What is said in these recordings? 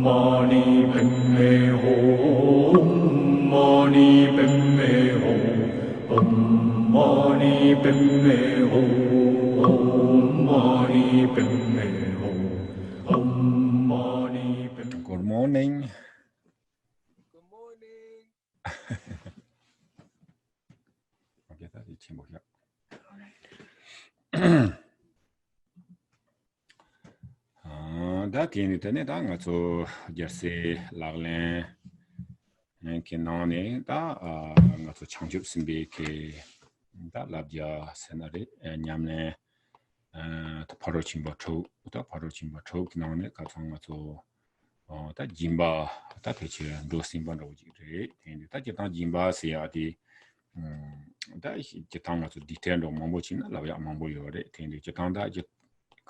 mani padme hum mani padme hum mani padme hum mani padme hum mani padme. Good morning. Good morning. Okay, that's it. That in it, and I'm so jersey, Laglen, and Kinani, that not to Changjup Simbi, that Labia, Senate, and Yamne, to Parochimba Choke, the Parochimba Choke, Nane, Katanga to that Jimba, that picture, those Simba, and that Jimba, say, that Jitanga to detail on Mambochina, Lavia Mambo, and the Jitanda.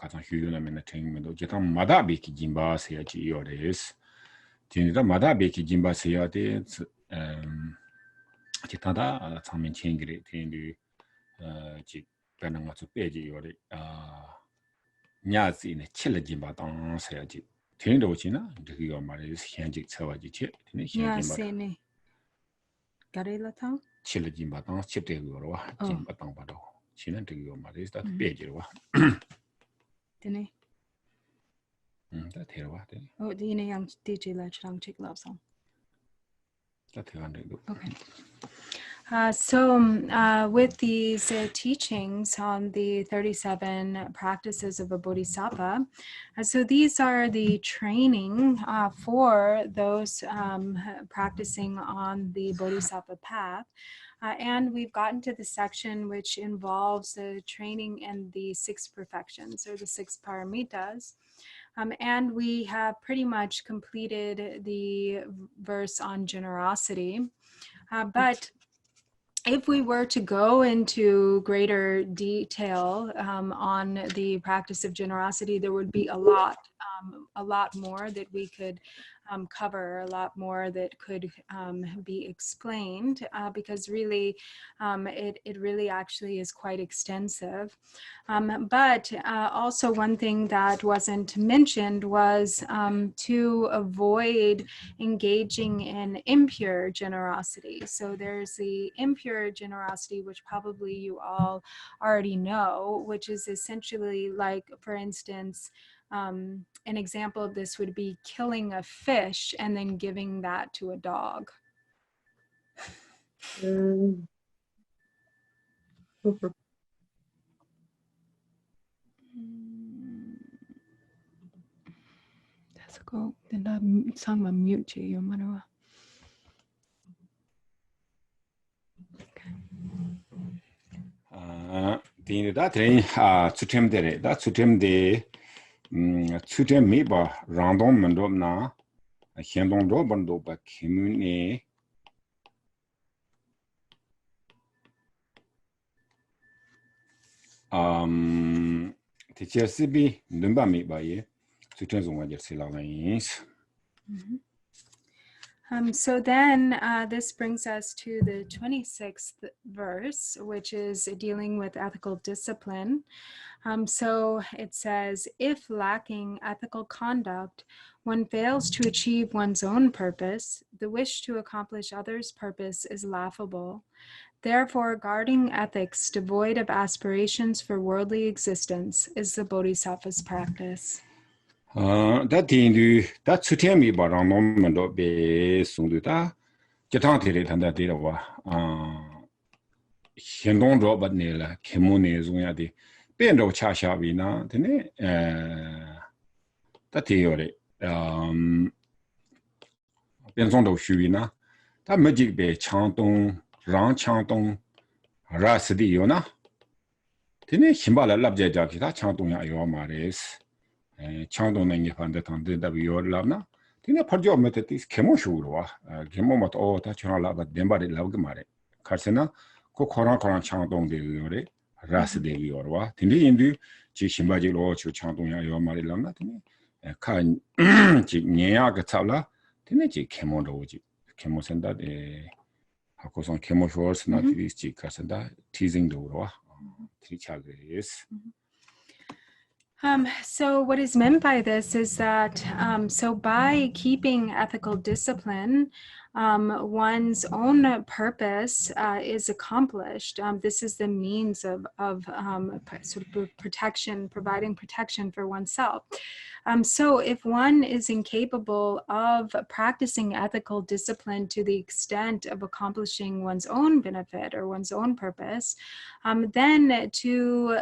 가장 휴유나 맨날 챙기면도 제가 마다비키 짐바세야지 요레스 진짜 마다비키 짐바세야데 제타다 참면 챙기래 된디 지 가는 것도 빼지 요레 냐지네 칠레 짐바당 세야지 된도 지나 저기가 말이스 현직 처와지 치 되네 냐세네 가레라탕 칠레 짐바당 칩대고로와 짐바당 바로 지는 저기가 말이스 다 빼지로와 되네. 다 데려와 돼. 디네 양 DJ 라치랑 책 라우상. 다 데려간다 이거. Okay. So with these teachings on the 37 practices of a bodhisattva, so these are the training for those practicing on the bodhisattva path. And we've gotten to the section which involves the training in the 6 perfections, or the 6 paramitas. And we have pretty much completed the verse on generosity. But if we were to go into greater detail on the practice of generosity, there would be a lot more that we could cover, a lot more that could be explained, because really it really actually is quite extensive. But also one thing that wasn't mentioned was to avoid engaging in impure generosity. So there's the impure generosity, which probably you all already know, which is essentially like, for instance, an example of this would be killing a fish and then giving that to a dog. That's a go. Then that song my mute to you, Manoa. that sutemdere that sutemde sutem meba random mandom hendong do bando ba kimune teachersibi numba meba ye sutem zonga jersilawins. So then this brings us to the 26th verse, which is dealing with ethical discipline. So it says, if lacking ethical conduct, one fails to achieve one's own purpose, the wish to accomplish others' purpose is laughable. Therefore, guarding ethics devoid of aspirations for worldly existence is the Bodhisattva's practice. That in that sutemi baranum be sunduta Jatantiri Tanda Dirawa Shendon Robert Nela Kimune Zuyadi Bendo Chasha Vina Tene Tatiore Benzondo Shuina that magic be Chantong Ran Chantong Rasidi Yona Tene Himbala Labja Jakita Chantong Yomares Chandon and Yapanda W. Lavna, Tina Parjo Metatis, Kemoshua, Kemomat or Tachana, but Dembadi Lavgamare, Carsena, Kokoran Chandon de Yore, Ras de Yorwa, Tindi Indu, Chishimbaji or Chantonia Yomari Lamna, Kan Nia Gatala, Tinechi Kemodoji, Kemosenda de Hakoson Kemoshores, not this Chikasenda, teasing the Ura, Trichagres. So what is meant by this is that, so by keeping ethical discipline, one's own purpose is accomplished. This is the means of sort of protection, providing protection for oneself. So if one is incapable of practicing ethical discipline to the extent of accomplishing one's own benefit or one's own purpose, then to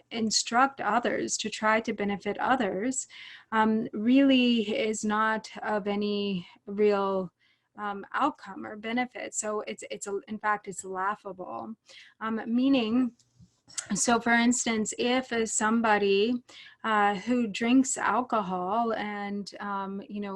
instruct others, to try to benefit others, really is not of any real outcome or benefit. So in fact, it's laughable, meaning, so for instance, if somebody who drinks alcohol and,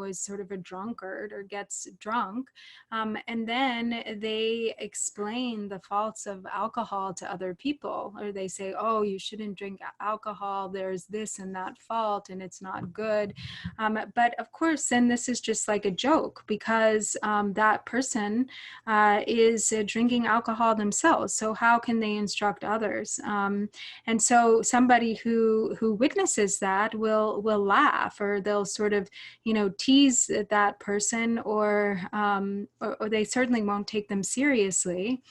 is sort of a drunkard or gets drunk, and then they explain the faults of alcohol to other people, or they say, oh, you shouldn't drink alcohol, there's this and that fault and it's not good. But of course, then this is just like a joke, because that person is drinking alcohol themselves. So how can they instruct others? And so somebody who witnesses that will laugh, or they'll sort of, tease that person, or they certainly won't take them seriously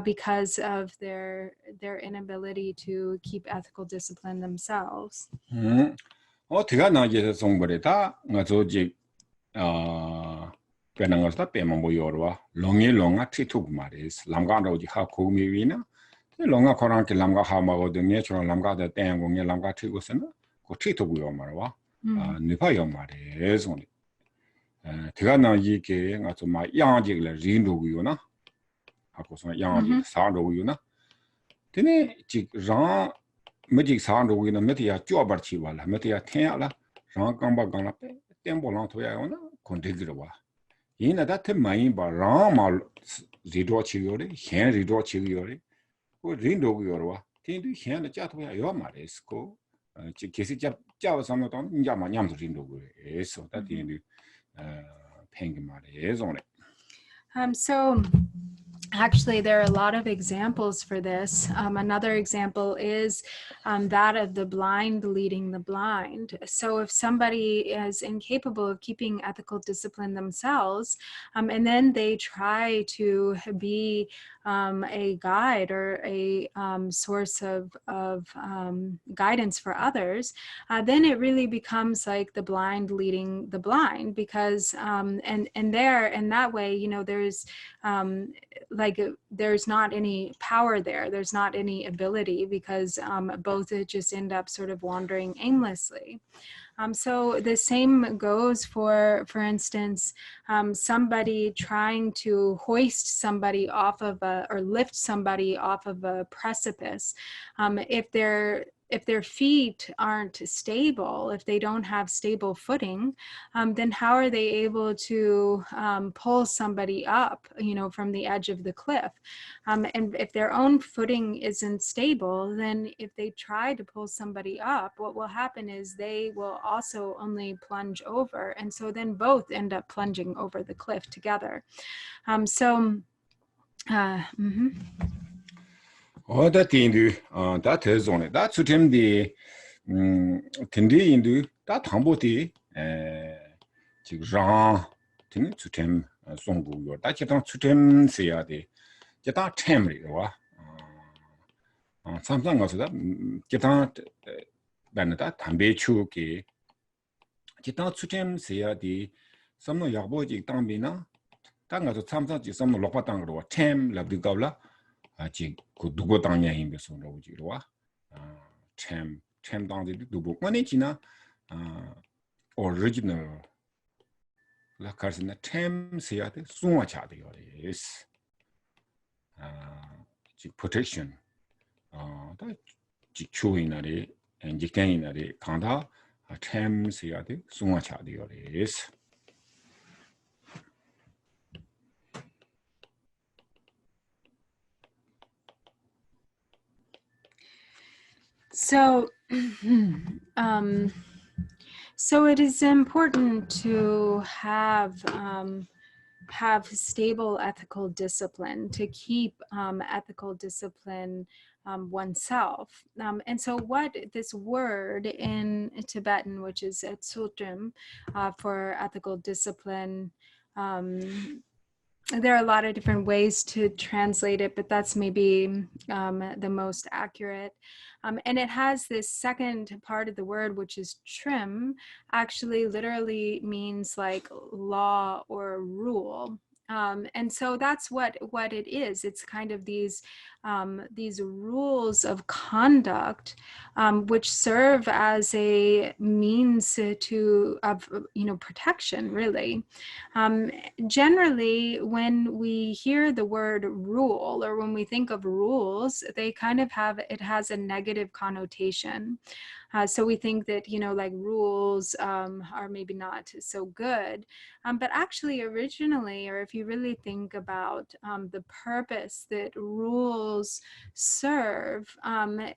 because of their inability to keep ethical discipline themselves. 제가 나게 송거래다 나조직 배는 것다 빼면 뭐 여러와 롱이 티투 말이스 람가로지 하고미위나 롱아 코랑게 람가 하마거든요. 저 람가다 땡공에 람가 티고서는 그 티투고요 말와 네파요 말이에요. 제가 나이게 가서 막 양직을 린도고요나 하고서 양직 사도고요나 근데 지금 매직 사도고요나 매티야 쪼버치발라 매티야 태야라 랑강바강라 템볼랑 토야요나 콘데기로와 이나다 테마인 바라마 리도치요레 현 리도치요레 그 린도고요와 tindu hian de jatu ya yo ma les ko chi kesi jao sam no tong nya ma nyam so rindu go so that tindu peng ma le so le. So actually, there are a lot of examples for this. Another example is that of the blind leading the blind. So if somebody is incapable of keeping ethical discipline themselves, and then they try to be a guide or a source of guidance for others, then it really becomes like the blind leading the blind, because and there, in that way, there's there's not any power there, there's not any ability, because both just end up sort of wandering aimlessly. So the same goes for instance, somebody trying to hoist somebody off of or lift somebody off of a precipice. If their feet aren't stable, if they don't have stable footing, then how are they able to pull somebody up, from the edge of the cliff? And if their own footing isn't stable, then if they try to pull somebody up, what will happen is they will also only plunge over. And so then both end up plunging over the cliff together. that tindu that is on it. That's to him the tindi indu that hamboti ran tin to him songu yo that you to him say the that temri wa something also that get benata tambe chuki get to him say the some no yaboji tambina tanga서 참사지 some lokpatangro tem la bigavla 아직 그 누구 당냐 힘에서 나오지로와 참 당들이 누구 만에 지나 오리지널 la 카르스나 참 세야데 수와 차데요레스 지 protection 다 지초이나리 엔지ken이나리 간다 참 세야데 수와 차데요레스. So, so it is important to have stable ethical discipline, to keep ethical discipline oneself. And so what this word in Tibetan, which is tsutrim, for ethical discipline, there are a lot of different ways to translate it, but that's maybe the most accurate. And it has this second part of the word, which is trim, actually literally means like law or rule. And so that's what it is. It's kind of these rules of conduct, which serve as a means of protection, really. Generally, when we hear the word rule, or when we think of rules, they kind of has a negative connotation. So we think that, like rules are maybe not so good. But actually, originally, or if you really think about the purpose that rules serve,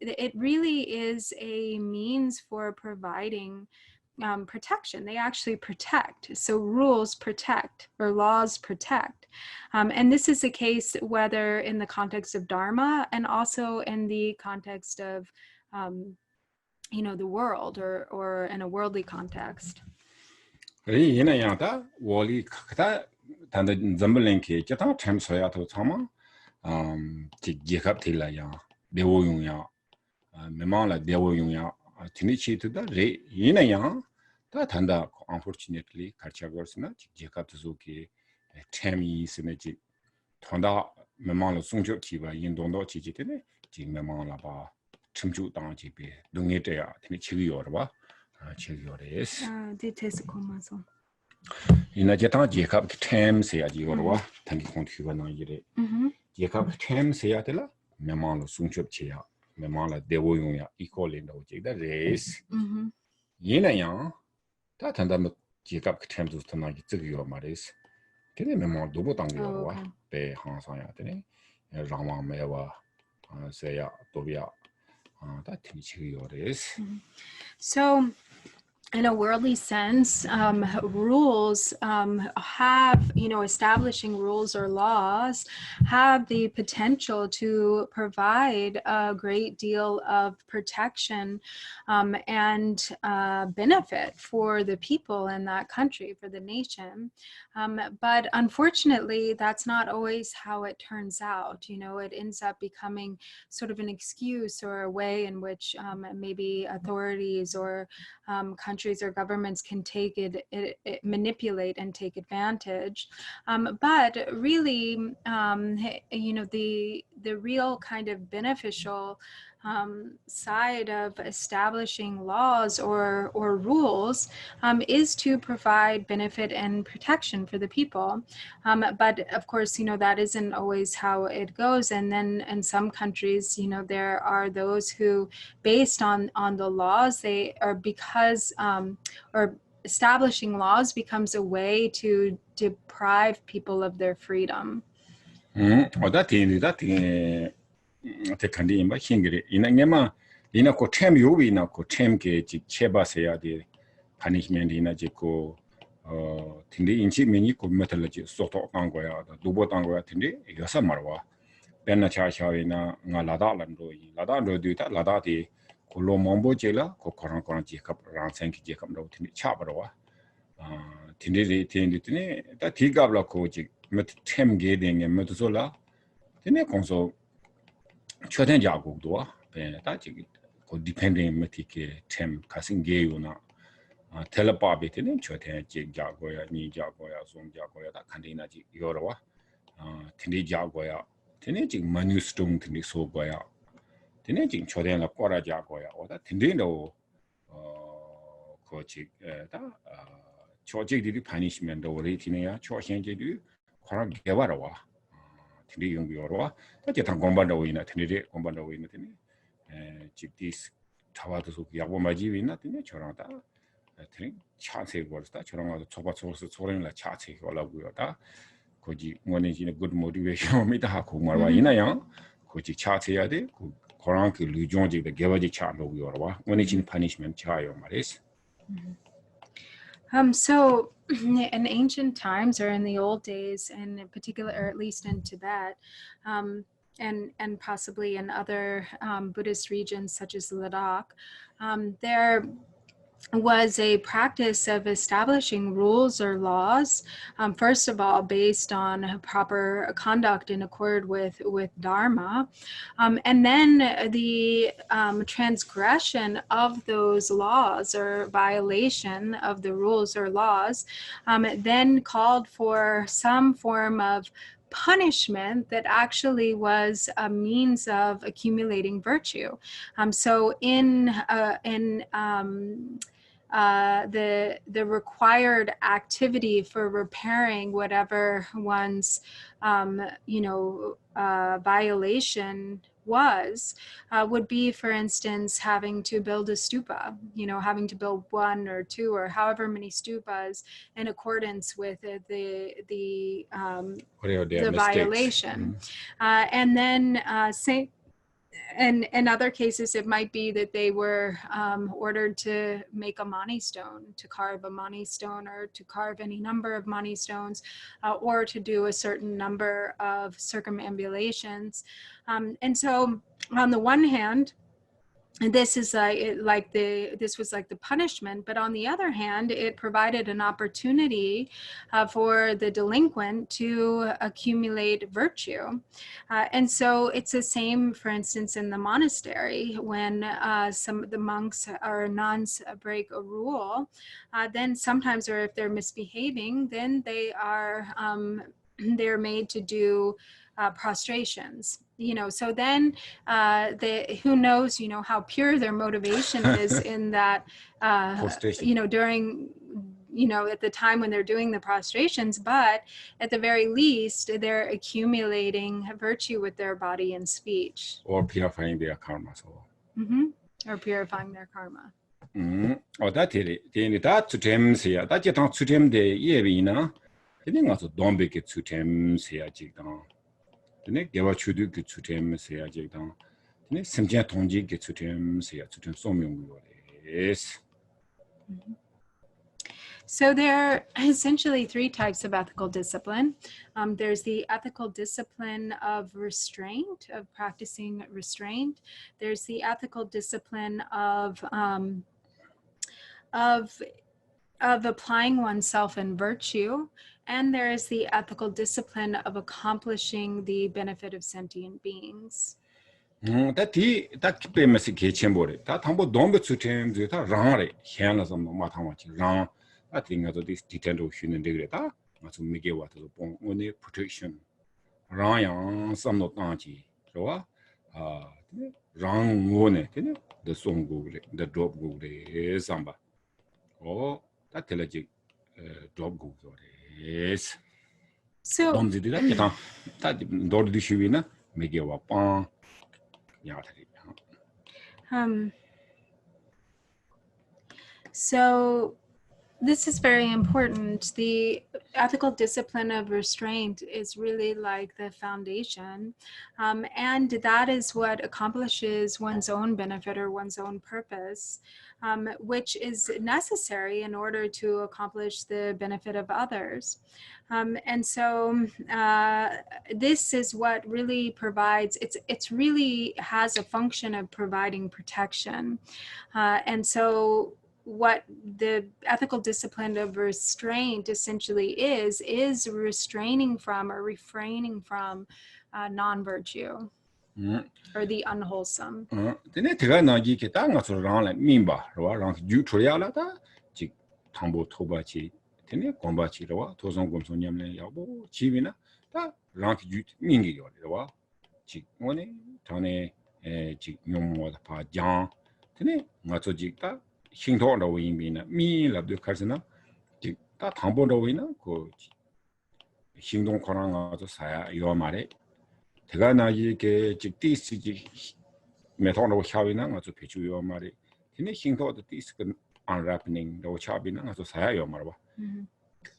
it really is a means for providing protection. They actually protect. So rules protect, or laws protect. And this is the case whether in the context of Dharma and also in the context of the world, or in a worldly context. yina yang ta woli kata tanda zambalin ke jata time soya to chama ji jekap thila ya dewo yung ya memang la dewo yung ya tini chi to da re yina yang ta tanda unfortunately karcha gorsna ji jekap to ke time sine ji thonda memang la sungjo chi ba yin dong do chi ji tene ji memang la ba chimju dang ji be dongye te ya tini chi yo ba chegiores ina jeta jekap tem se aji gorwa tangi kontiwa na yire jekap tem se ya tela memang lo sungchop che ya memang la dewo yung ya equal in do jeda res yina yang ta tanda mo jekap tem zu tana gi zhe yo ma res tene memang do bo tang yo wa be hang sa ya tene rangwang me wa se ya do ya ta tini chi yo res. So in a worldly sense, rules have, establishing rules or laws have the potential to provide a great deal of protection and benefit for the people in that country, for the nation. But unfortunately, that's not always how it turns out. It ends up becoming sort of an excuse or a way in which maybe authorities or countries or governments can take it manipulate and take advantage. But really, the real kind of beneficial side of establishing laws or rules is to provide benefit and protection for the people. But of course, that isn't always how it goes. And then in some countries, there are those who, based on the laws, they are because or establishing laws becomes a way to deprive people of their freedom. te kandi imba hingiri ina ngema ina ko tem yobi ina ko tem ke ji cheba se ya de punishment ina ji ko tindi inchi meni ko metal ji soto tang go ya dubo tang go ya tindi yosa marwa penna cha cha ina nga lada ndo du ta lada de ko lo mombo je la ko koran ji kap ran sen ki je kap ndo tindi cha barwa tindi tindi ta ti gab la ko ji met tem ge de nge met so la tindi konso choten jago do ta ji ko depending metike tem kasing ge yo na telepa be tene choten ji jago ya ni jago ya song jago ya ta kandina ji yorwa tindi jago ya tene ji manu stone tindi so go ya tene ji choten la qora jago ya oda tindi no ko ji ta choji di punishment do ri tine ya chosen ji du qora ge wa ro tindi yung yorwa ta je tang gomba do ina tindi gomba do ina tini jiktis tawado so yago maji ina tini chorang ta tini chaase go sta chorang ga choba choso choren la chaase go la go ta koji ngone ji good motivation mi ta ko marwa ina yang koji chaase ya de ko korang ki lu jong ji de geba ji cha lo yorwa ngone ji punishment cha yo mares. So in ancient times, or in the old days, and in particular, or at least in Tibet, and possibly in other Buddhist regions such as Ladakh, there was a practice of establishing rules or laws, first of all, based on proper conduct in accord with Dharma. And then the transgression of those laws or violation of the rules or laws then called for some form of punishment that actually was a means of accumulating virtue. So in the required activity for repairing whatever one's violation was would be, for instance, having to build a stupa, having to build 1 or 2 or however many stupas in accordance with the violation. And then and in other cases, it might be that they were ordered to make a mani stone, to carve a mani stone, or to carve any number of mani stones, or to do a certain number of circumambulations. And so, on the one hand, this is this was like the punishment, but on the other hand, it provided an opportunity for the delinquent to accumulate virtue. And so it's the same, for instance, in the monastery, when some of the monks or nuns break a rule, then sometimes, or if they're misbehaving, then they're made to do prostrations, so then who knows, how pure their motivation is in that, during, at the time when they're doing the prostrations, but at the very least, they're accumulating virtue with their body and speech. Or purifying their karma. Or purifying their karma. That is that to them say that you don't to them the yevina. I think also don't be get to them say a jig down. The give a chudu get to them say a jig down. The Simja Tonji get to them say to them so many. Yes. So there are essentially 3 types of ethical discipline. There's the ethical discipline of restraint, of practicing restraint. There's the ethical discipline of applying oneself in virtue. And there is the ethical discipline of accomplishing the benefit of sentient beings. That famous kitchen that humble don't be to them, that run Hannah some matamachi run. I think that this detail of human degree that must make it what the only protection. Ryan some not anti. So, run one, the song go, the drop go, the samba. Oh, that telegic drop go. Yes. So, don't do that. That door the shivina, make you a pan. So this is very important. The ethical discipline of restraint is really like the foundation. And that is what accomplishes one's own benefit or one's own purpose, which is necessary in order to accomplish the benefit of others. And so this is what really provides, it's really has a function of providing protection. And so what the ethical discipline of restraint essentially is restraining from or refraining from non-virtue or the unwholesome. Tene kombachi rawa tozong gomso nyamle yabo chivina ta rank ju mingi yo rawa chi ngone tane chi nyommo da pa jang tene ngato ji ta hingdo rawo yimina mi labdo karsena ji ta tambo rawo ina ko hingdong korang ngato saya yo mare tega naji ke ji tisi ji meton rawo hawina ngato pechu yo mare tene hingdo da tisi kan unwrapping rawo chabina ngato saya yo marwa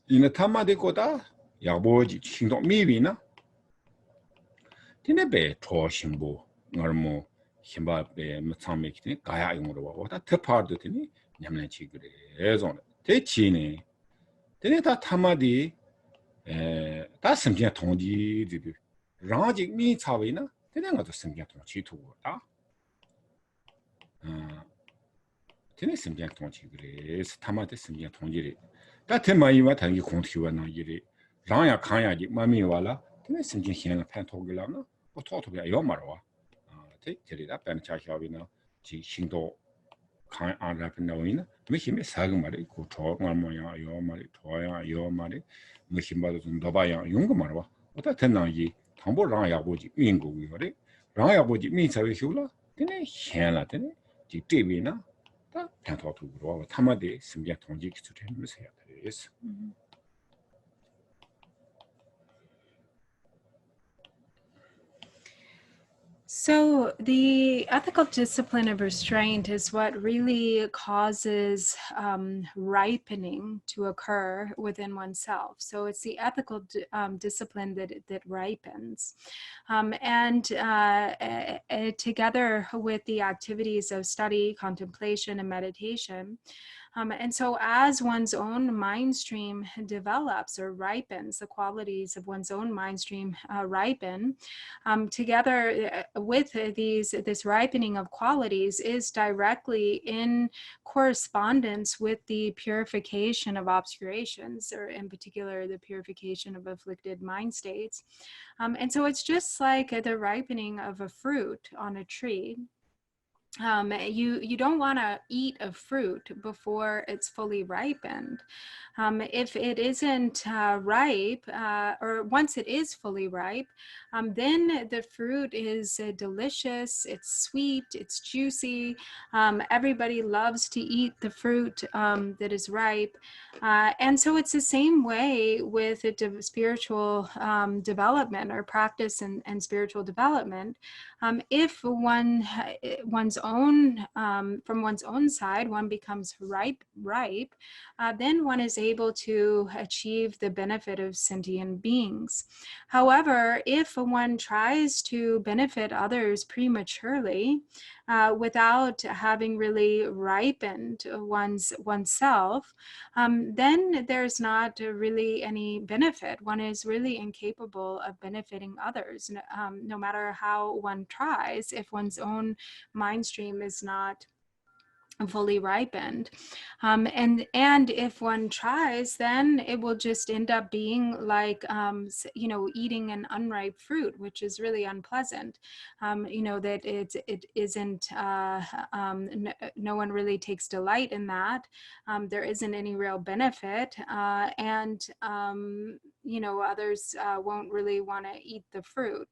in a tamade koda, Yaboji, Shindo Mivina Tinebe, Toshimbo, Normo, Himba, Matsamik, Gaya, what a tepard tini, Yamachigre, Ezon, Techine, Teneta Tamadi, that's some Jatonji, Rajik meets Havina, Then I got some get on Chitu. Then some get on Chigris, Tamati some get on Yiri. That time I what you continue on Yiri. Raya Kaya, Mammy Walla, then some Jin and Pantogulana, or thought to be a Yomara. Take it up and charge Yavina, Shindo. Kind of rapping now in, make him a sagmari, go talk one more your money, toya, your money, make him mother and Dobaya, younger Marwa. What a ten ye, Tambo Raya Boji, Mingo, we got it. Raya Boji means a hula, then a Hana, then a Divina, that can't talk to grow Tamade, some yet on jigs to him here. Yes. So the ethical discipline of restraint is what really causes ripening to occur within oneself. So it's the ethical discipline that ripens. And together with the activities of study, contemplation, and meditation, and so as one's own mind stream develops or ripens, the qualities of one's own mind stream ripen, together with this ripening of qualities is directly in correspondence with the purification of obscurations, or in particular, the purification of afflicted mind states. And so it's just like the ripening of a fruit on a tree. You don't want to eat a fruit before it's fully ripened. If it isn't ripe, or once it is fully ripe, then the fruit is delicious, it's sweet, it's juicy. Everybody loves to eat the fruit that is ripe. And so it's the same way with spiritual development or practice and spiritual development. If one's own from one's own side, one becomes ripe, then one is able to achieve the benefit of sentient beings. However, if one tries to benefit others prematurely, without having really ripened oneself, then there's not really any benefit. One is really incapable of benefiting others, no matter how one tries, if one's own mind stream is not fully ripened. And if one tries, then it will just end up being like, eating an unripe fruit, which is really unpleasant. That it isn't, no one really takes delight in that. There isn't any real benefit. And others won't really want to eat the fruit.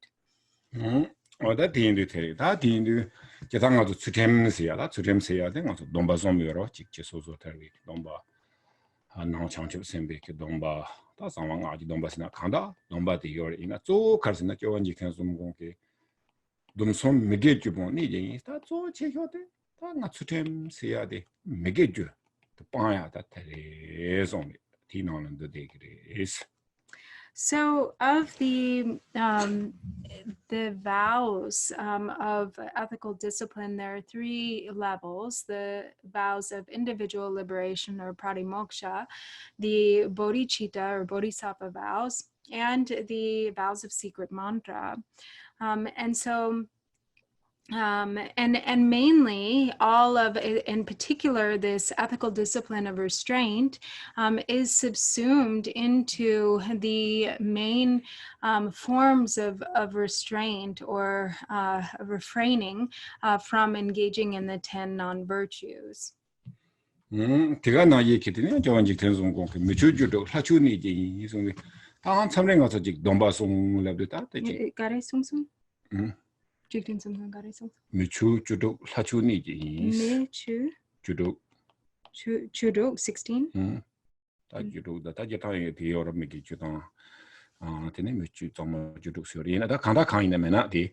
That the Jatanga to Tutemsia, then also Domba Zombiro, Chichisozo Terry, Domba, and now Chancho Sembe, Domba, that's on one Dombasina Kanda, Domba the Yor in a two Carsina Joanji can zoom gonke. Dumson Megejubon needing is that so checote? Not Tutemsia de Megeju, the Paya that is only Tinon and the degrees. So of the vows of ethical discipline, there are three levels: the vows of individual liberation or pratimoksha, the bodhicitta or bodhisattva vows, and the vows of secret mantra. And so and mainly all of, in particular, this ethical discipline of restraint is subsumed into the main forms of restraint or refraining from engaging in the 10 non-virtues. 대가나 얘기했더니 저한테 전송 공개 미주주도 사주니지 이송이 다 참랭 가서 직 돈바송 랩도 되지 가래송송 직진 송송 가래송 미주주도 사주니지 주도 16 다 주도 다 제타에 디어로 미기 주도 되네 미주 정말 주도 소리나 다 간다 강이네면아 디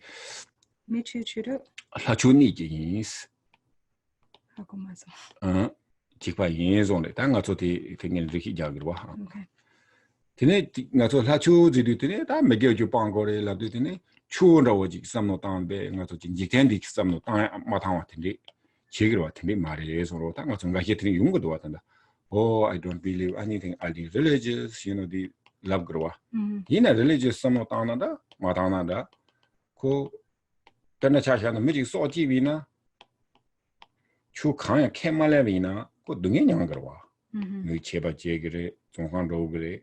미주 주도 사주니지 하고 맞아 직바 예zon에 당가서디 굉장히 이렇게 이야기를 와. 근데 나서 사주들이 되네 다 매겨주 방거래 라도되네 추원라고지 삼노 땅에 나서 진지텐디 삼노 땅에 마탕 같은데 제기로 같은데 말이에요 서로 땅가 정가 했더니 용거도 왔단다. I don't believe anything all the religious, the love grow. In a religious 삼노 땅나다 마탕나다 그 Penachashana magic saw Givina. Chu Khan Kemalevina, good doing younger. No Cheba Jagre, Zonhan Rogre,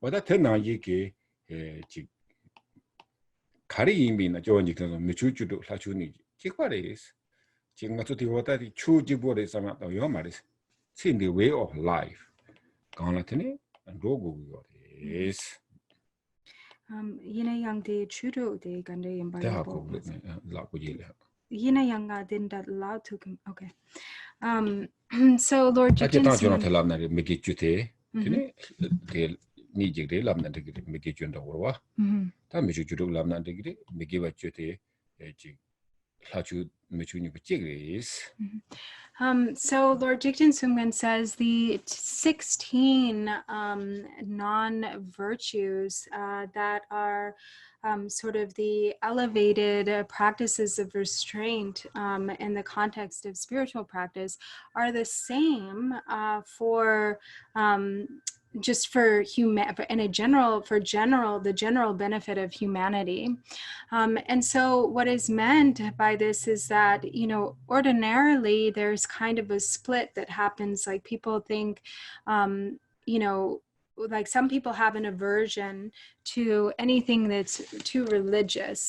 but that turn out Yiki carrying me, John Jikan, Michuchu, Lachuni, Chikwaris, Chingatuti, what that true Jibori some of your maris. Seeing the way of life. Ganatini and Rogo is. Yina young de chudo de gande in Bible. Yina young didn't allow to okay. So Lord Dickinson. Make it jute. Need you love not to make it under war. Time you do love not to make it what jute. So Lord Jigten Sungman says the 16 non-virtues that are sort of the elevated practices of restraint in the context of spiritual practice are the same for just for the general benefit of humanity. And so what is meant by this is that, ordinarily there's kind of a split that happens. Like people think, like some people have an aversion to anything that's too religious,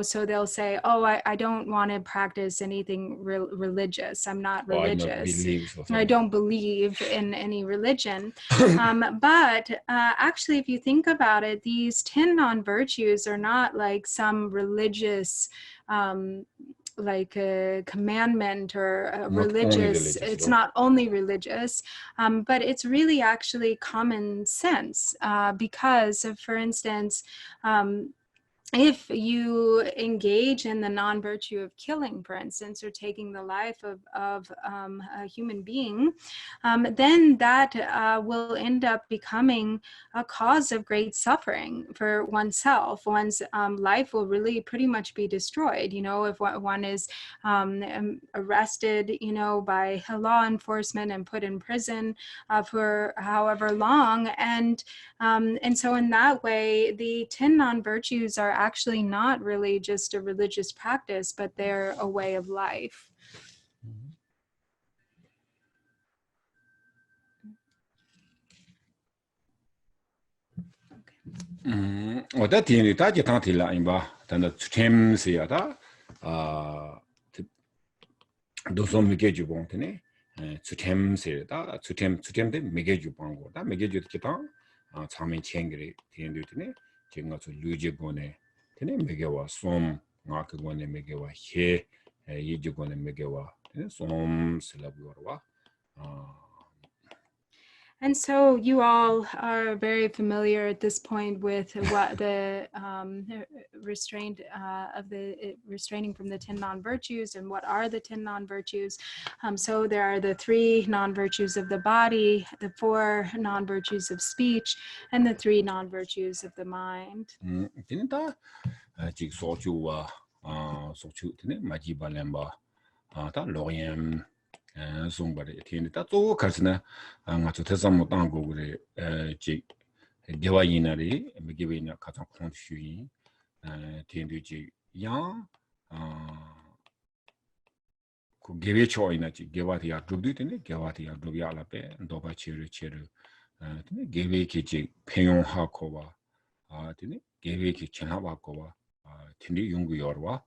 so they'll say, oh, I don't want to practice anything religious. I'm not religious. I don't believe in any religion. But actually, if you think about it, these 10 non-virtues are not like some religious like a commandment or a religious, it's not only religious, but it's really actually common sense because of, for instance, if you engage in the non-virtue of killing, for instance, or taking the life of a human being, then that will end up becoming a cause of great suffering for oneself. One's life will really pretty much be destroyed. If one is arrested, by law enforcement and put in prison for however long, and so in that way, the 10 non-virtues are actually not really just a religious practice, but they're a way of life. Oh, that thing, that you can't tell in Ba, then the Thames Theatre, do some Migaju Bontene, to Thames Theatre, to Thames the Migaju Bongo, that Migaju Kitan, Tami Chengri, Tiendutine, Jingo to Luigi Bone, Tene Megawa, some Markagone Megawa, here, Yijugone Megawa, some Syllabua. And so you all are very familiar at this point with what the restraint restraining from the 10 non-virtues and what are the 10 non-virtues. So there are the 3 non-virtues of the body, the 4 non-virtues of speech, and the 3 non-virtues of the mind. Somebody attended that all Casna, and to Tesamo Tango, Dewainari, and giving a cut on Shui, Tenduji Yang, could give a choice in a Gavati Abdudin, Gavati Abdubialape, and Doba Cheru Cheru, gave a kitchen, Payon Hakova, gave a kitchen Habakova, Tindi Yungu Yorwa.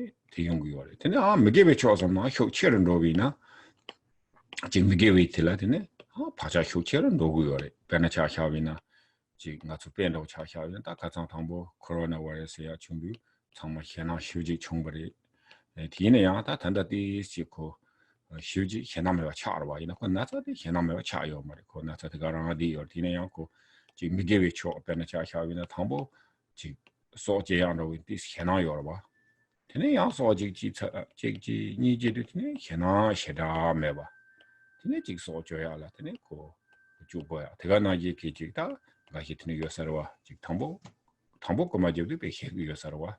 Young Megave chose on my chair and Rovina. Jim Megave Tilatine, Pacha chair and Dogu, Benacha Havina, Jig not to bend out Chahavina, Takatan Tambo, coronavirus, Chumbu, Tama Hena, Shuji Chumbari, Tina, that and the Siko, Shuji, Hename Charwa, in a Conata, Hename Chayo, Marico, Nata Garandi or Tina Yanko, Jim Megave cho, Benacha Havina Tambo, Jig. So Jayano with this Hena Yorba. Tene also Jigji needed Hena Sheda Meva. Tene Jig saw Joyala Teneco, Juboya, Tegana Jiki Jigta, Gahitini Yosarwa, Jig Tambo, Tambo Comaji, Yosarwa.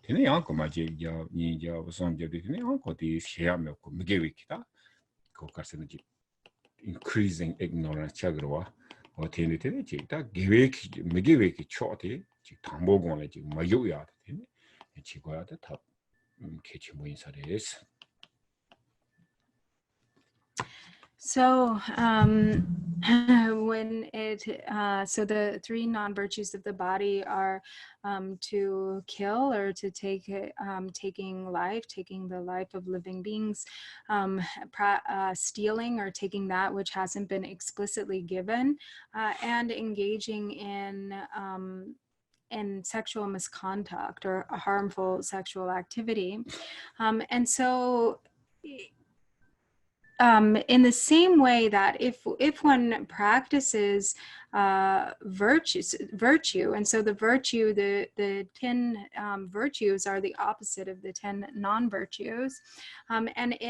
Tene Uncle Maji, Ninja, was some Jaditini, Uncle the Shiamel Migavita, Cocarsenaji, increasing ignorance Chagrua, or Tene Jigta, Givik, Migavik, Shorty. Tambo gone like Mayoya, 지고야 다 개치 모인사레스. So, when so the three non-virtues of the body are to kill or to take taking life, taking the life of living beings, stealing or taking that which hasn't been explicitly given, and engaging in sexual misconduct or a harmful sexual activity. And so in the same way that if one practices virtue, and so the 10 virtues are the opposite of the 10 non-virtues,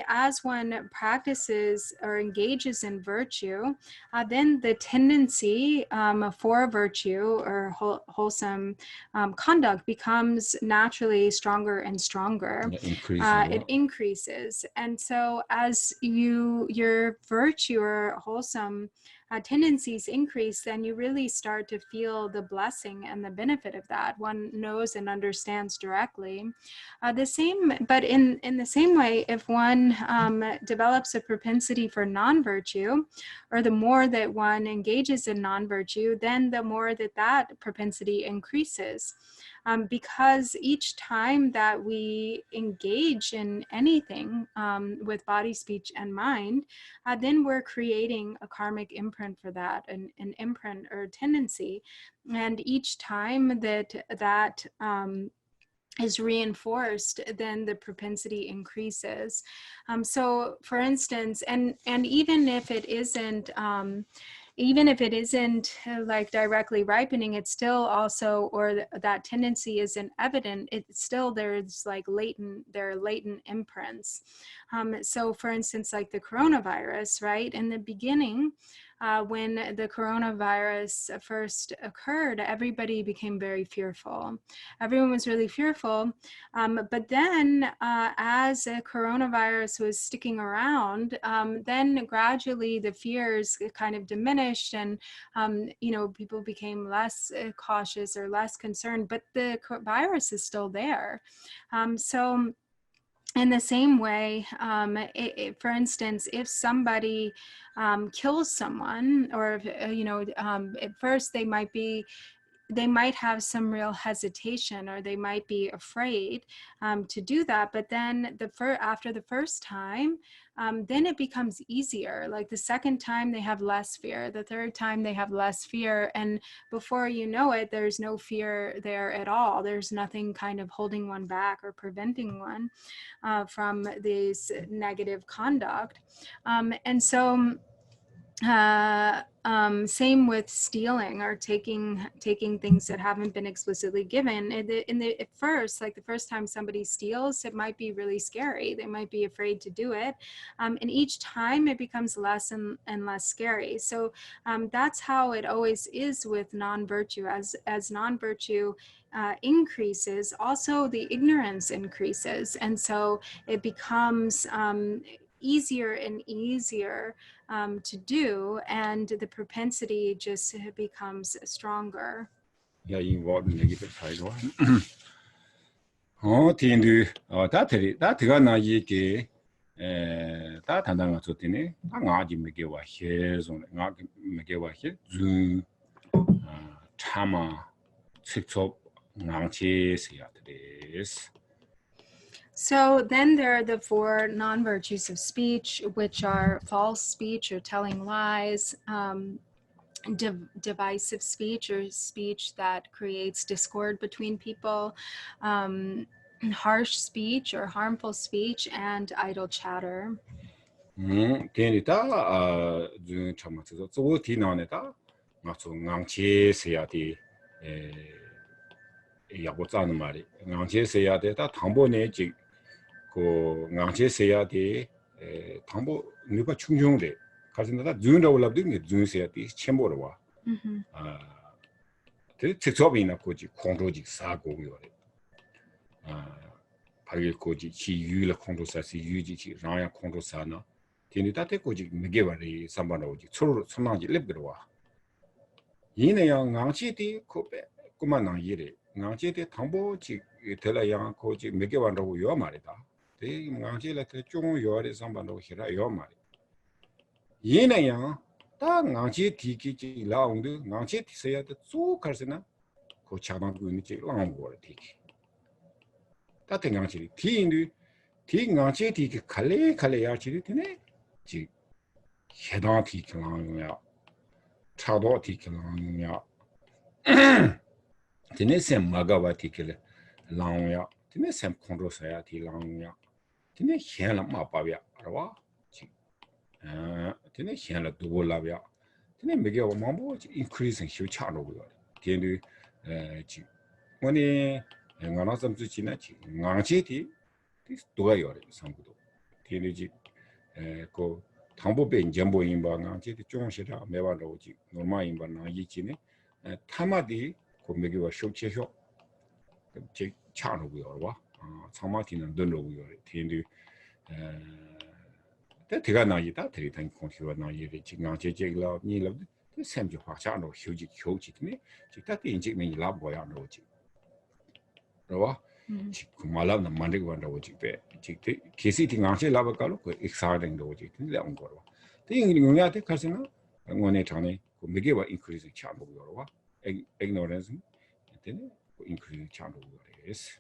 as one practices or engages in virtue, then the tendency for virtue or wholesome conduct becomes naturally stronger and stronger. It increases, and so as your virtue or wholesome tendencies increase, then you really start to feel the blessing and the benefit of that. One knows and understands directly. But in the same way, if one develops a propensity for non-virtue, or the more that one engages in non-virtue, then the more that propensity increases. Because each time that we engage in anything with body, speech, and mind, then we're creating a karmic imprint for that, an imprint or tendency. And each time that is reinforced, then the propensity increases. So for instance, and even if it isn't like directly ripening, it's still also, or that tendency isn't evident, it's still there's like latent imprints. So for instance, like the coronavirus, right? In the beginning, when the coronavirus first occurred, everybody became very fearful. Everyone was really fearful. But then as the coronavirus was sticking around, then gradually the fears kind of diminished, and people became less cautious or less concerned, but the virus is still there. So in the same way, for instance, if somebody kills someone, or at first they might have some real hesitation, or they might be afraid to do that. But then after the first time, then it becomes easier. Like the second time they have less fear, the third time they have less fear. And before you know it, there's no fear there at all. There's nothing kind of holding one back or preventing one from this negative conduct. And so same with stealing or taking things that haven't been explicitly given. At first, like the first time somebody steals, it might be really scary. They might be afraid to do it. And each time it becomes less and less scary. So that's how it always is with non-virtue. As non-virtue increases, also the ignorance increases. And so it becomes easier and easier to do, and the propensity just becomes stronger. Yeah, involved negative side one. Oh, tindu, that na yiki, that and so tini, Nagi Megawa here, Nagi Megawa here, Zoom, Tama, TikTok, Nanchi, Siatres. So then there are the 4 non-virtues of speech, which are false speech or telling lies, divisive speech or speech that creates discord between people, harsh speech or harmful speech, and idle chatter. Tenita, Jun Chamato, so Tinaneta, not so Nanchi, Siati, Yabozan Mari, Nanchi Siata, Tambo Neji. 그 낭체 세야데 담보 누가 충용돼 가진다 준다 올라든 준 세야데 첨보로 와 특접이나 고지 공로직 사고요래 발일 고지 지유를 공로사시 유지지 라야 공로사나 티니다테 고지 메게바리 삼바노지 서로 손나지 렙들어 와 이내야 낭치디 코베 꼬마나 이래 ngangche de thangbo chi tela yang ko chi mege wan ro yo ma re da de ngangche la te chung yo re sam ban ro hira yo ma re yin na yang ta ngangche ti ki chi la ong de ngangche ti se ya de zu kar se na ko cha dang gu ni chi lang go re ti ki ta te ngangche ti yin du ti ngangche ti ki khale ya chi de ne chi he da ti ki lang ya cha do ti ki lang ya tene sem magawa tikele langya tene sem kondro saya ti langya tene hiela ma pavya rawa chi tene hiela dubola bya tene mege wa mambo increasing hiu cha ro yo tene chi woni ngana sam chu chi na chi ngangche ti doga yo re sambudo tene ji ko 당보 배 전보 인바가 제 중시라 매반로 지 노마 인바나 이치네 타마디 고메기와 쇼체쇼 제 차로고요 와 상마티는 늘로고요 텐디 대가 나이다 대리탄 공시와 나이리 지금 제제라 니라 샘지 화차로 휴지 효지네 직다데 인직면 라보야 로지 로와 kumalab mandik wanda wajik pe chikte kesi ti ngangche laba kalo ko exciting do wajik ti le ongoro te ngi ngonya te khasina ngone thane ko mege wa increase cha bo yoro wa ignorance te ne ko increase cha bo yoro yes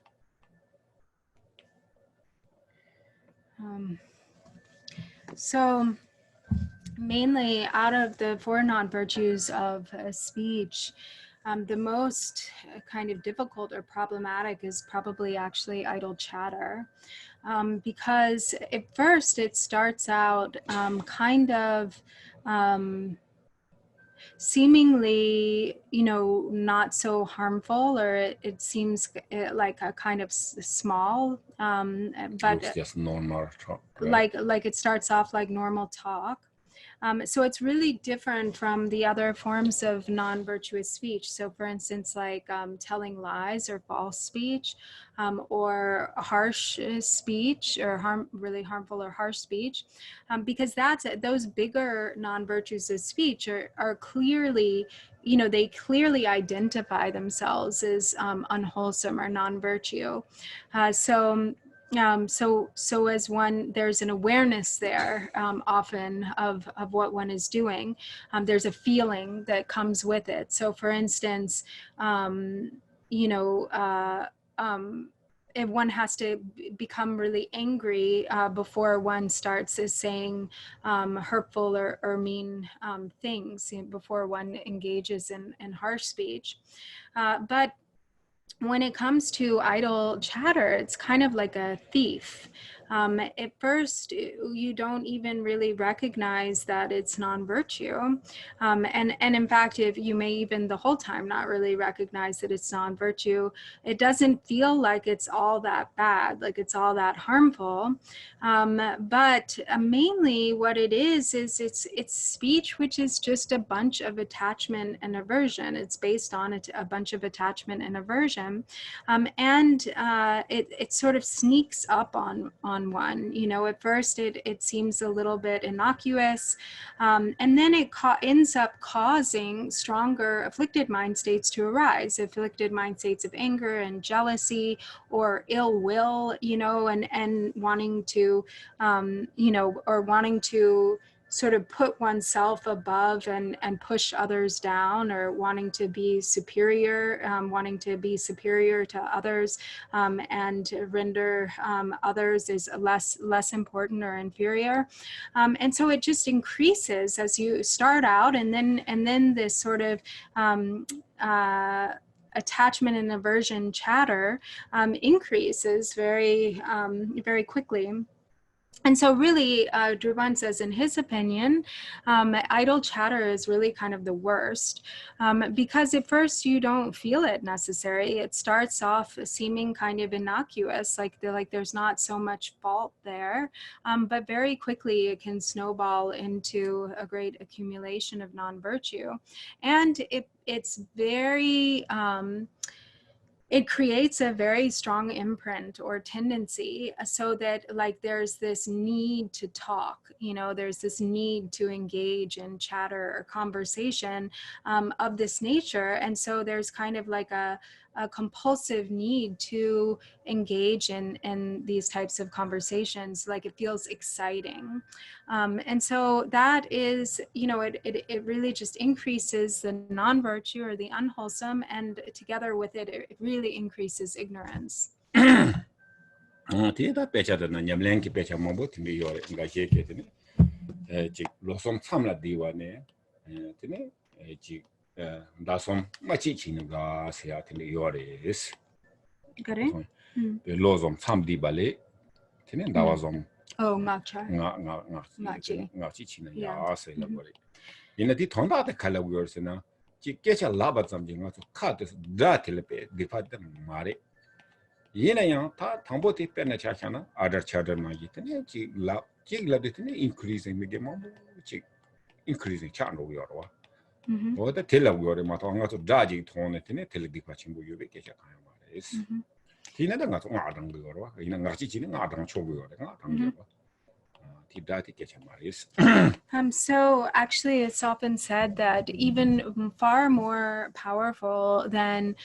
So mainly out of the four non-virtues of speech, the most kind of difficult or problematic is probably actually idle chatter, because at first it starts out kind of seemingly, not so harmful, or it seems like a kind of small, but it's just normal talk, right? like it starts off like normal talk. So it's really different from the other forms of non-virtuous speech. So for instance, like telling lies or false speech, or harsh speech, or really harmful or harsh speech, because those bigger non-virtues of speech are clearly, they clearly identify themselves as unwholesome or non-virtue. So as there's an awareness there, often of what one is doing. There's a feeling that comes with it. So for instance, if one has to become really angry before one starts saying hurtful or mean things, before one engages in harsh speech. But when it comes to idle chatter, it's kind of like a thief. At first, you don't even really recognize that it's non-virtue. And in fact, if you may even the whole time not really recognize that it's non-virtue, it doesn't feel like it's all that bad, like it's all that harmful. But mainly what it is it's speech, which is just a bunch of attachment and aversion. It's based on a bunch of attachment and aversion. And it sort of sneaks up on one. At first it seems a little bit innocuous, and then it ends up causing stronger afflicted mind states to arise, afflicted mind states of anger and jealousy or ill will, and wanting to, or wanting to sort of put oneself above and push others down, or wanting to be superior to others, and render others as less important or inferior. And so it just increases as you start out, and then this sort of attachment and aversion chatter increases very quickly. And so really, Dhruvan says in his opinion, idle chatter is really kind of the worst, because at first you don't feel it necessary. It starts off seeming kind of innocuous, like there's not so much fault there, but very quickly it can snowball into a great accumulation of non-virtue. And it's very... it creates a very strong imprint or tendency, so that like there's this need to talk, there's this need to engage in chatter or conversation of this nature. And so there's kind of like a a compulsive need to engage in these types of conversations. Like it feels exciting. And so that is, it really just increases the non-virtue or the unwholesome, and together with it, it really increases ignorance. Tida pecha na nyamlenki pecha mambo tindi yore nga jeke tini ji losom samla diwa ne tini ji dasom machi chini ga siya tini yore is Correct? be losom sam di bale tini dawazom Oh, ngakcha. nga chi chini ya se la bale ina di thonda de khala uyors na ji kecha laba zamji nga so kha de da telepe di fa de mare yena yang ta thambo te pe na cha chana order charter na ji tene ji la de tene increasing me ge mambo ji increasing cha no yo wa o da tela yo ma to nga to da ji thone tene tele di pa chimbo yo be ke cha kha ma es tina da nga to nga dang yo wa ina nga chi chi nga dang cho yo nga dang yo wa ti da ti ke cha ma es So actually, it's often said that even far more powerful than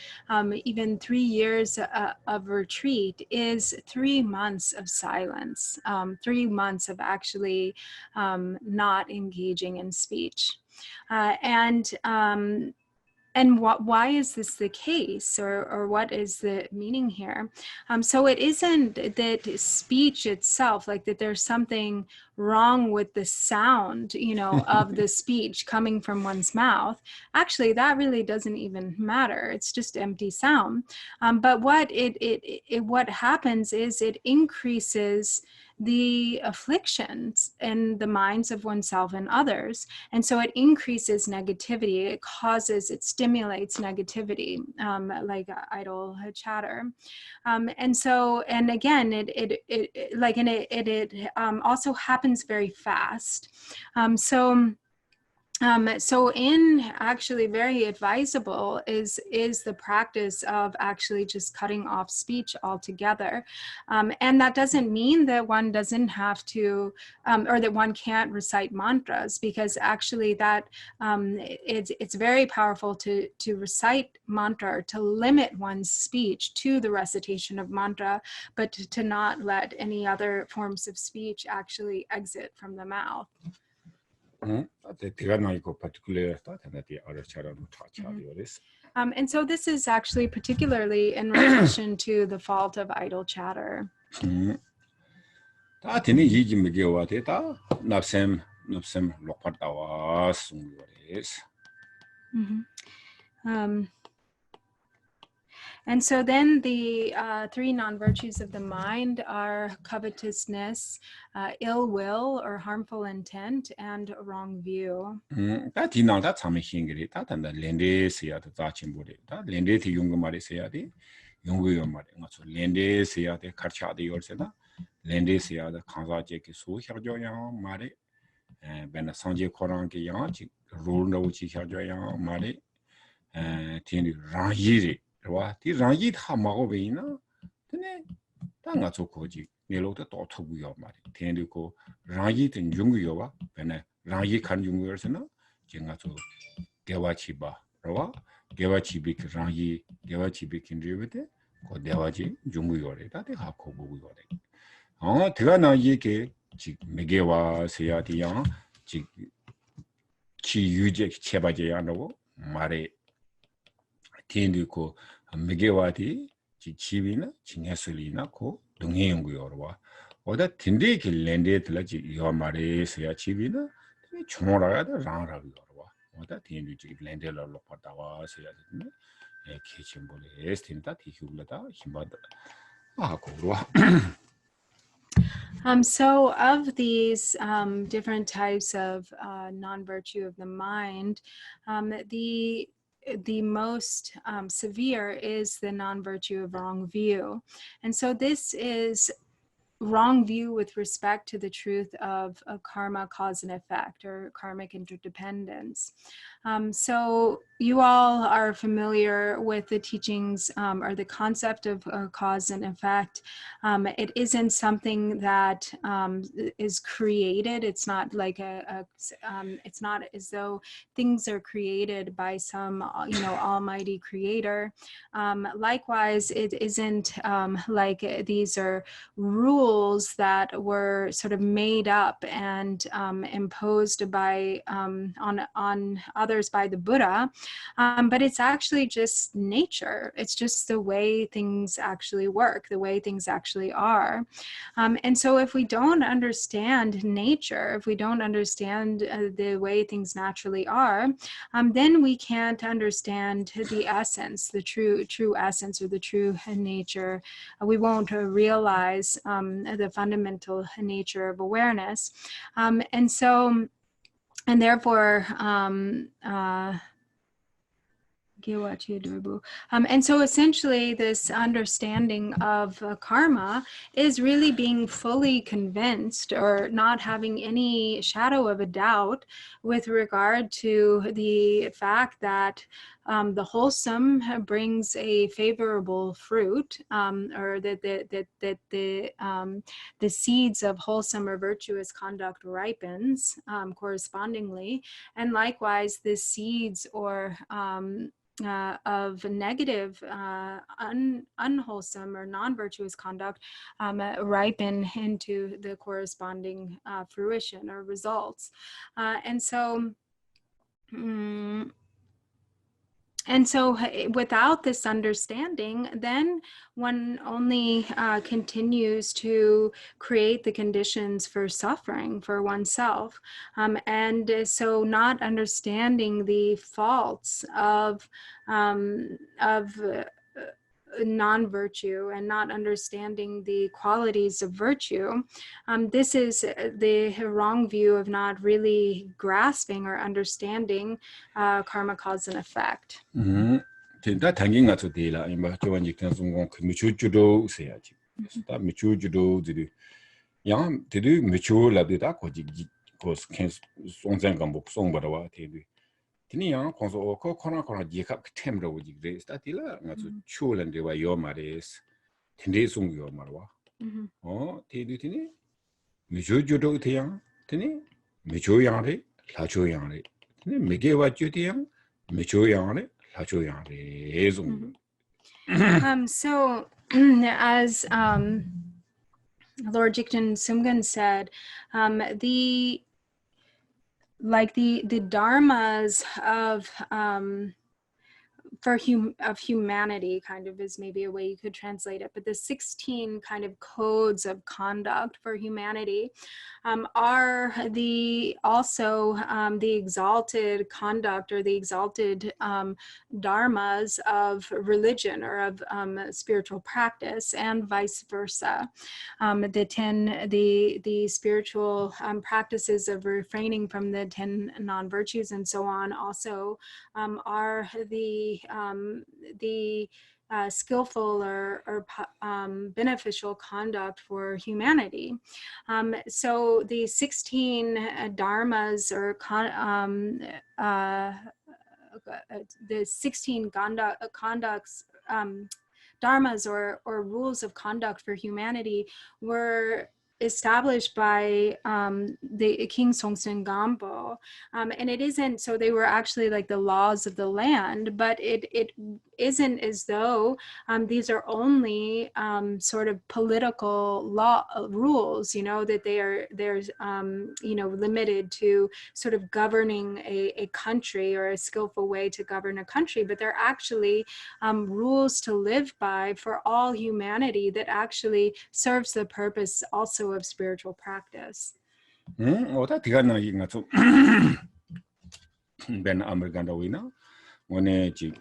even 3 years of retreat is 3 months of silence, 3 months of actually not engaging in speech. And why is this the case, or what is the meaning here? So it isn't that speech itself, like that there's something wrong with the sound, of the speech coming from one's mouth. Actually, that really doesn't even matter. It's just empty sound. But what what happens is it increases the afflictions in the minds of oneself and others. And so it increases negativity. It stimulates negativity, like idle chatter. And again, it also happens very fast. So in actually very advisable is the practice of actually just cutting off speech altogether. And that doesn't mean that one doesn't have to, or that one can't recite mantras, because actually that it's very powerful to recite mantra, to limit one's speech to the recitation of mantra, but to not let any other forms of speech actually exit from the mouth. And so this is actually particularly in relation to the fault of idle chatter. And so then the 3 non-virtues of the mind are covetousness, ill will or harmful intent, and wrong view. Ti rangi tha mago be na tene ta nga zo ko ji ne lo de to thu gu yo ma de ko rangi ten jung gu yo ba bene rangi kan jung gu na je nga zo gewa chi ba ro gewa chi bi rangi gewa chi bi kin ri de ko dewa ji jung gu yo re ta de ha ko bu gu yo de de ga na yi ke ji me ge wa se ya di ya ji chi yu je che ba je ya no ma re 텐디 ko 메게와디 지치비나 징해슬이나 고 동해 연구여와 오다 텐디 길랜데 들라지 요 말에서야 지비나 총어라야 라라고 여와 오다 텐디 지 블렌데로 로파다와 서야 되네 에 케침볼에 에스틴다 티후블다 힘바다 고로와 So of these different types of non-virtue of the mind, the most severe is the non-virtue of wrong view. And so this is wrong view with respect to the truth of karma, cause and effect, or karmic interdependence. So you all are familiar with the teachings or the concept of cause and effect. It isn't something that is created. It's not like it's not as though things are created by some, almighty creator. Likewise, it isn't like these are rules that were sort of made up and imposed by on others by the Buddha, but it's actually just nature. It's just the way things actually work, the way things actually are. And so if we don't understand nature, if we don't understand the way things naturally are, then we can't understand the essence, the true essence or the true nature. We won't realize the fundamental nature of awareness. And therefore, and so essentially this understanding of karma is really being fully convinced or not having any shadow of a doubt with regard to the fact that the wholesome brings a favorable fruit, or that the seeds of wholesome or virtuous conduct ripens correspondingly, and likewise the seeds or of negative, unwholesome or non-virtuous conduct ripen into the corresponding fruition or results. And so without this understanding, then one only continues to create the conditions for suffering for oneself. And so not understanding the faults of non-virtue and not understanding the qualities of virtue, this is the wrong view of not really grasping or understanding karma, cause and effect. 다 당긴 같은 데라 이마 저번 직전 성공 그 미추주도 세야지. 다 미추주도들이 양 되게 미추라비다 거기 고스 캔스 송장감 복송 받아와 되게 그냥 콘소 코코나 지갑 템으로 오지 그래 스타til라 가서 추올랜데와 요 말이스 텐데 송요 말와 되게 미추주도 대양 되네 미추양래 라조양래 되네 미게와 주대양 미추양래 So as Lord Jigten Sumgön said, the dharmas of of humanity kind of is maybe a way you could translate it, but the 16 kind of codes of conduct for humanity are also the exalted conduct or the exalted dharmas of religion or of spiritual practice, and vice versa. The spiritual practices of refraining from the 10 non-virtues and so on also are the skillful or beneficial conduct for humanity. So the 16 dharmas or the 16 conducts, dharmas or rules of conduct for humanity were established by the King Songtsen Gampo, and it isn't, so they were actually like the laws of the land, but it isn't as though these are only sort of political law rules, that they're limited to sort of governing a country or a skillful way to govern a country, but they're actually rules to live by for all humanity that actually serves the purpose also of spiritual practice. 어다 디가나 이가 좀 벤 아메리칸도이나 원에 지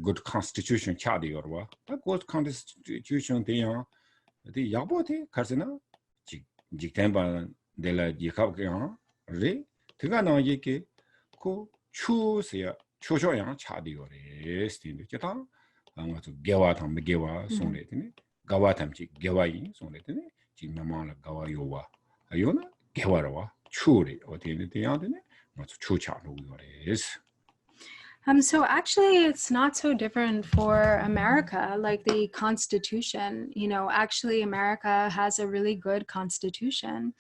good constitution 차디어와 good constitution 대야 디 야보티 가르나 지 직템바 델라 지카오케야 레 디가나 이게 고 추세야 초조양 차디어레 스틴데 제타 아마도 개와탐 개와 송레티네 가와탐지 개와이 송레티네 지나마라 가와요와 아요나 개와라와 추리 어디에 대야되네 맞아 추차로 요레스. So actually, it's not so different for America, like the Constitution. Actually, America has a really good Constitution.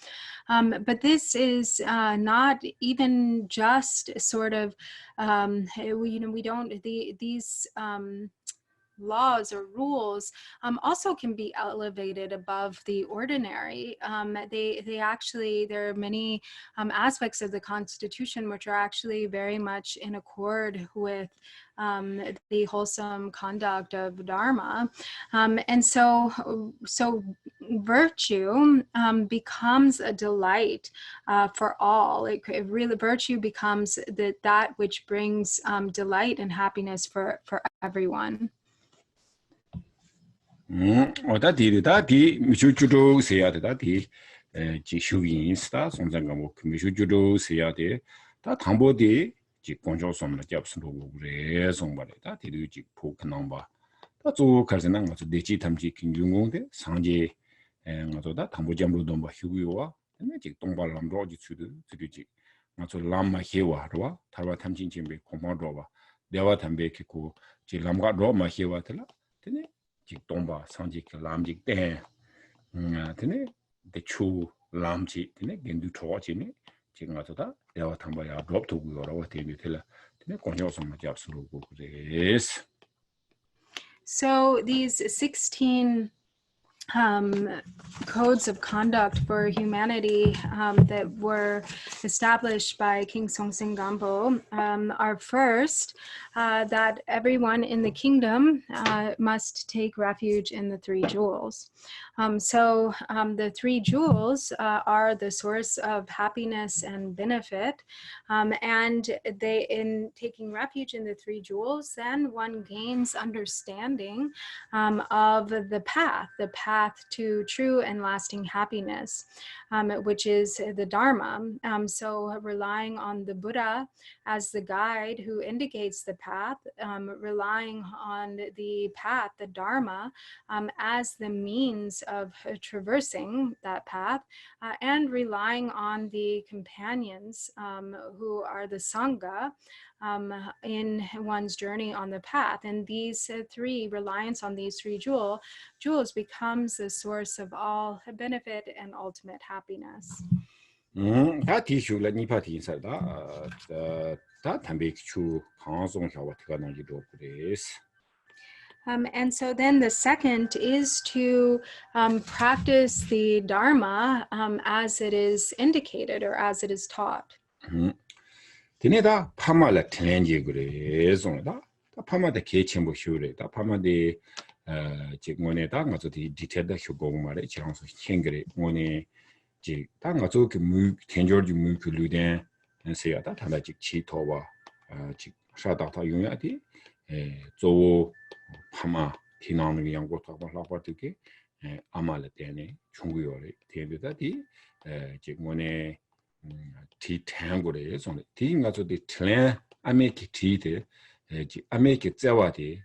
But this is not even just sort of, we don't, these laws or rules also can be elevated above the ordinary. They actually, there are many aspects of the Constitution which are actually very much in accord with the wholesome conduct of Dharma. And so virtue becomes a delight for all. It really, virtue becomes that which brings delight and happiness for everyone. 다디 미슈주도 세야 되다 디 지슈인스타 손장가 뭐 미슈주도 세야 돼다 담보디 지 공조섬을 잡스로 그래 송바래다 디르지 포크넘바 다조 가르는 것도 대지 탐지 긴중공데 상제 것도다 담보점으로도 뭐 휴고와 근데 지 동발람도 어디 주도 드리지 맞아 람마 해와로 타와 탐진 준비 공모로와 대화 담배키고 지 람가 로마 해와들라 근데 지 동바 상지 람지 때 근데 대추 람지 근데 겐두 초지네 지금 가서다 대화 담바야 롭도 구요라고 되게텔라 근데 공조섬을 잡스로 그래스. So these 16 codes of conduct for humanity that were established by King Songtsen Gampo are first that everyone in the kingdom must take refuge in the three jewels. So the three jewels are the source of happiness and benefit, and they, in taking refuge in the three jewels, then one gains understanding of the path to true and lasting happiness, which is the Dharma. So relying on the Buddha as the guide who indicates the path, relying on the path, the Dharma, as the means of traversing that path, and relying on the companions who are the Sangha in one's journey on the path. And these three, reliance on these three jewels becomes the source of all benefit and ultimate happiness. 다 디슈라 니파티 인사다 다 담배추 방송 협업가 나기도 그래스. And so then the second is to practice the Dharma as it is indicated or as it is taught. 디네다 파마라 텐지 그래서다 파마다 개침보 휴레다 파마데 지금에다 가서 디테일다 휴고 말에 지랑서 챙그래 오네 지 당가서 그 텐저지 무클루된 세야다 다다직 치토와 지 샤다타 용야디 조 파마 티나는 양고타고 라바티게 아말테네 중구요레 테르다디 지금에 티 탱고레 손 티인가서 디 틀레 아메키 티데 지 아메키 자와디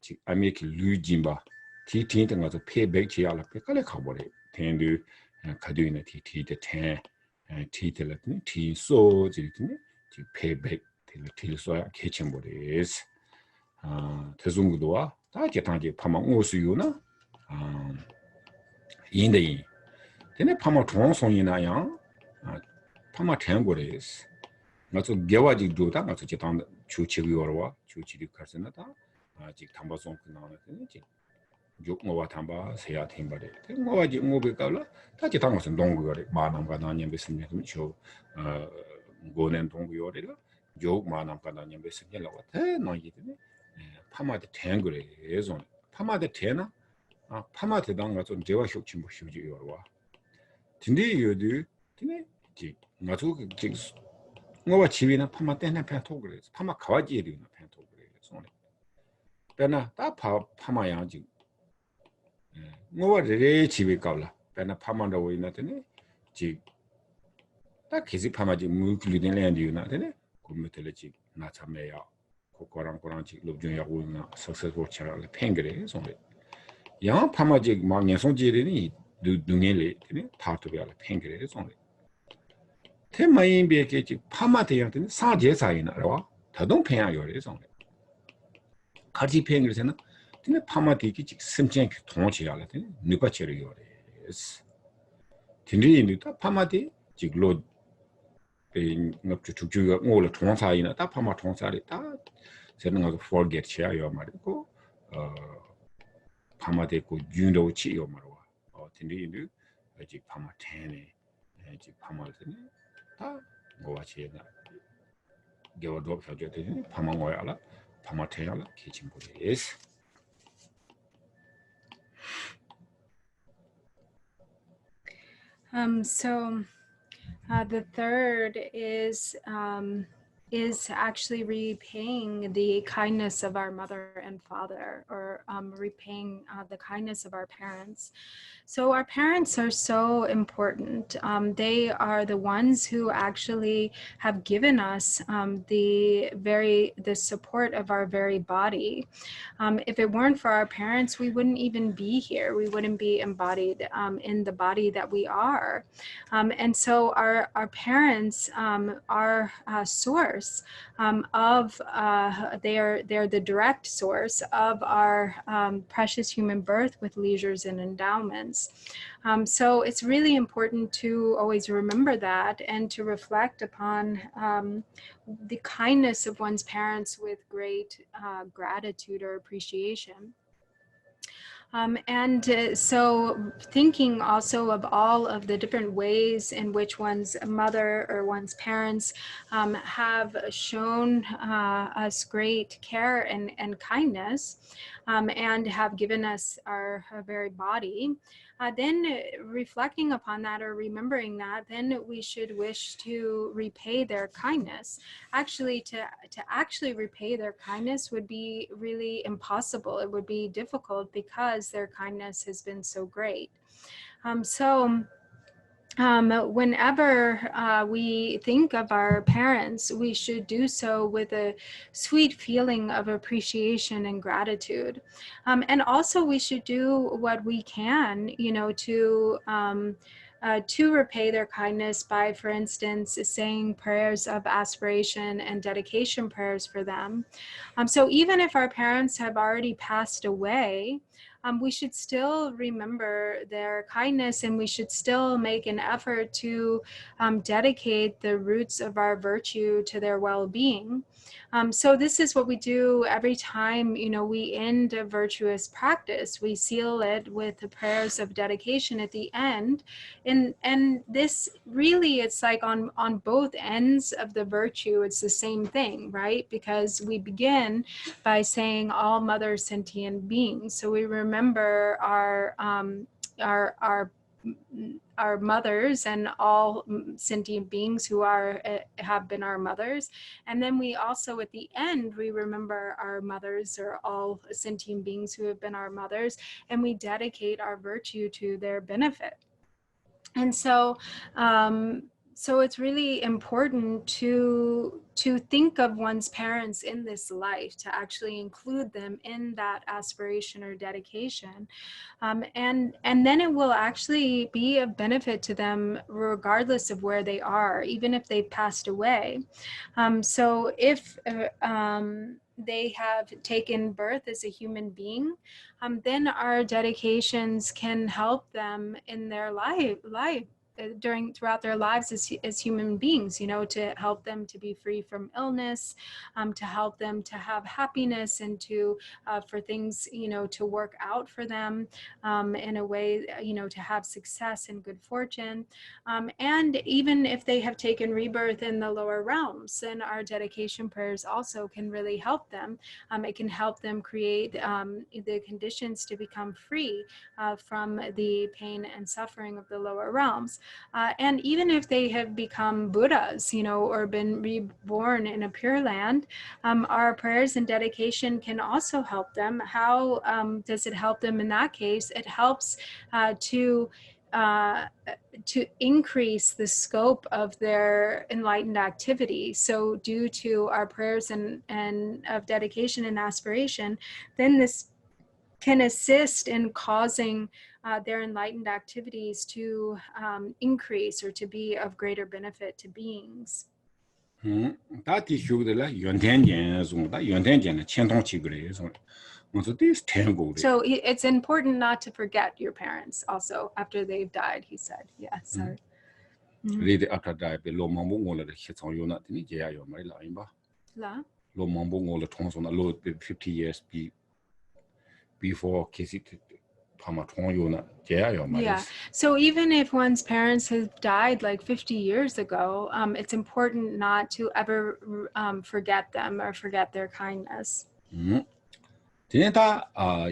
지 아메키 루진바 티 틴가서 페백치야라 페칼레 가버레 텐드 가두이네 티티데 텐 티텔라니 티소 지르티네 지 페백 틸소야 개침버레스 대중구도와 다 계탄지 파망 오수요나 인데이 근데 파마 통송이나야 파마 탱고레스 맞아 개와지 조다 맞아 계탄 주치기어와 주치리 카스나다 아직 담바송 끝나는데 지 욕모와 담바 세야 팀바레 뭐와지 뭐베깔라 다 계탄 것은 동구거래 마남가 나님 besm냐 저 고넨 동구요래라 욕 마남가 나님 besm냐라고 대 나이기네 파마데 탱그레 예전 파마데 테나 파마데당 좀 제와 효침 뭐 휴지요와 근데 요들 근데 지 나도 지 뭐와 집이나 파마 때나 팬토 그래 파마 가와지리나 팬토 그래 손에 배나 다 파마야 지 뭐와 레 집이 가라 배나 파마도 있나더니 지딱 계속 파마지 무클리된 랜디나 되네 고메텔지 나 참매야 고거랑 지 롭중야고나 석세고 차라를 팽그래 손에 야 파마지 망년송지리니 누능엘이 되네 타토비알 팽그래 손에 테마인 비에게 파마대한테는 사제사이나와 더동 팽야요래서 같이 팽이서는 근데 파마대기 심장 통치하게 되는 누가처럼 요래스 딘리니도 파마대 지글로 납주 죽주가 오늘 통사이나 다 파마 통사리 다 저는 거 forget 쳐요 말이고 파마대고 윤도 치요 말고 딘리니 아직 파마 테네 아직 파마드네 다 뭐가 지나 겨도 표적되는 파마고야라 파마테야라 기침고리스 So the third is actually repaying the kindness of our mother and father, or repaying the kindness of our parents. So our parents are so important. They are the ones who actually have given us the support of our very body. If it weren't for our parents, we wouldn't even be here. We wouldn't be embodied in the body that we are. And so our parents are a source of, they're the direct source of our precious human birth with leisures and endowments. So it's really important to always remember that and to reflect upon the kindness of one's parents with great gratitude or appreciation. So thinking also of all of the different ways in which one's mother or one's parents have shown us great care and kindness and have given us our very body, then reflecting upon that or remembering that, then we should wish to repay their kindness. Actually, to actually repay their kindness would be really impossible. It would be difficult because their kindness has been so great. Whenever we think of our parents, we should do so with a sweet feeling of appreciation and gratitude. And also we should do what we can, to repay their kindness by, for instance, saying prayers of aspiration and dedication prayers for them. So even if our parents have already passed away, we should still remember their kindness, and we should still make an effort to dedicate the roots of our virtue to their well-being. So this is what we do every time, we end a virtuous practice. We seal it with the prayers of dedication at the end. And this really, it's like on both ends of the virtue, it's the same thing, right? Because we begin by saying all mother sentient beings. So we remember our mothers and all sentient beings who have been our mothers. And then we also, at the end, we remember our mothers or all sentient beings who have been our mothers, and we dedicate our virtue to their benefit. And so it's really important to think of one's parents in this life, to actually include them in that aspiration or dedication. And then it will actually be of benefit to them regardless of where they are, even if they've passed away. So if they have taken birth as a human being, then our dedications can help them in their life throughout their lives as human beings, to help them to be free from illness, to help them to have happiness, and to for things to work out for them in a way to have success and good fortune. And even if they have taken rebirth in the lower realms, then our dedication prayers also can really help them. It can help them create the conditions to become free from the pain and suffering of the lower realms. And even if they have become Buddhas, or been reborn in a Pure Land, our prayers and dedication can also help them. How does it help them in that case? It helps to increase the scope of their enlightened activity. So due to our prayers and of dedication and aspiration, then this can assist in causing their enlightened activities to increase or to be of greater benefit to beings. 다 디슈들라 연된견 송다 연된견 천동치 그래서 먼저 디스 텐고 So it's important not to forget your parents also after they've died, he said. Yeah, sorry. 리드 아카다이 로 몽봉올의 희청요나 되니 제야요 말이라 임바 La? 로 몽봉올의 통송나 로 50 years before KC 파마 통요나 제야요 말이야. Yeah. So even if one's parents have died like 50 years ago, it's important not to ever forget them or forget their kindness. 디네다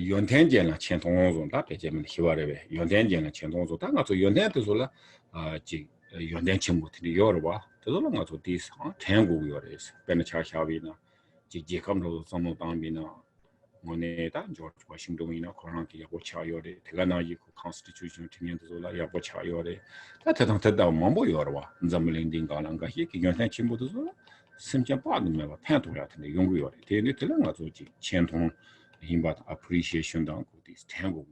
연텐견의 천동송다 배제면 희와레베 연텐견의 천동송다 가서 연텐도솔라 지 연텐친 못이 요르와 저도 가서 디스 태국 요레스 베네차샤비나 지 제컴도 선노당비나 모네다 조지 워싱턴이나 코란기 야고차요레 대가나이 컨스티튜션 팀년도솔라 야고차요레 다 대당대다 뭐뭐 요르와 잠물링딩가랑가 희기 연텐친 못도솔라 심지어 빠는면 팬도야 같은데 연구요레 대네 들랑가서 지 천동 힘받 appreciation down this tango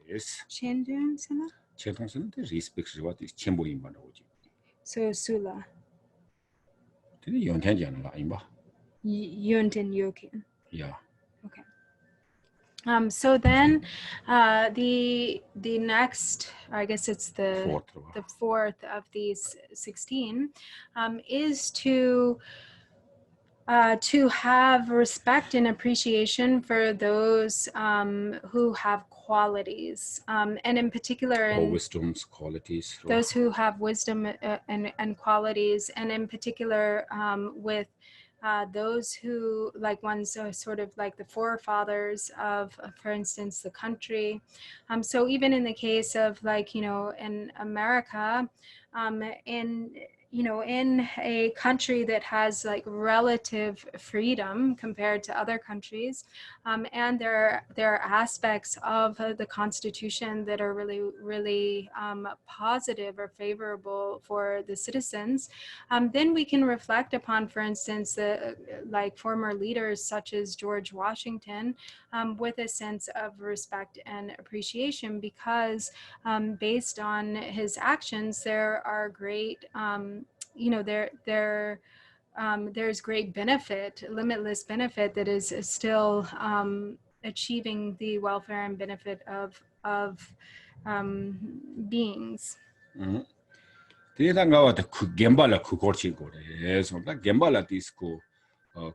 is Chandun Sina? chetonsen the respect what is 첨부 임바나 오지 So Sula. 근데 연탄잖아 임바 Yuntin Yokin. 야 Okay. So then the next, I guess it's the fourth of these 16 is to have respect and appreciation for those who have qualities, and in particular, wisdom's qualities. Those who have wisdom and qualities, and in particular with those who, like one's sort of like the forefathers of, for instance, the country. So even in the case of like, in America, in a country that has like relative freedom compared to other countries, and there are aspects of the Constitution that are really, really positive or favorable for the citizens, then we can reflect upon, for instance, like former leaders such as George Washington, with a sense of respect and appreciation, because based on his actions, there are great there's great benefit, limitless benefit that is still achieving the welfare and benefit of beings. 대단가 그 gembal라 그거치 거래. 손다 gembal라 디스코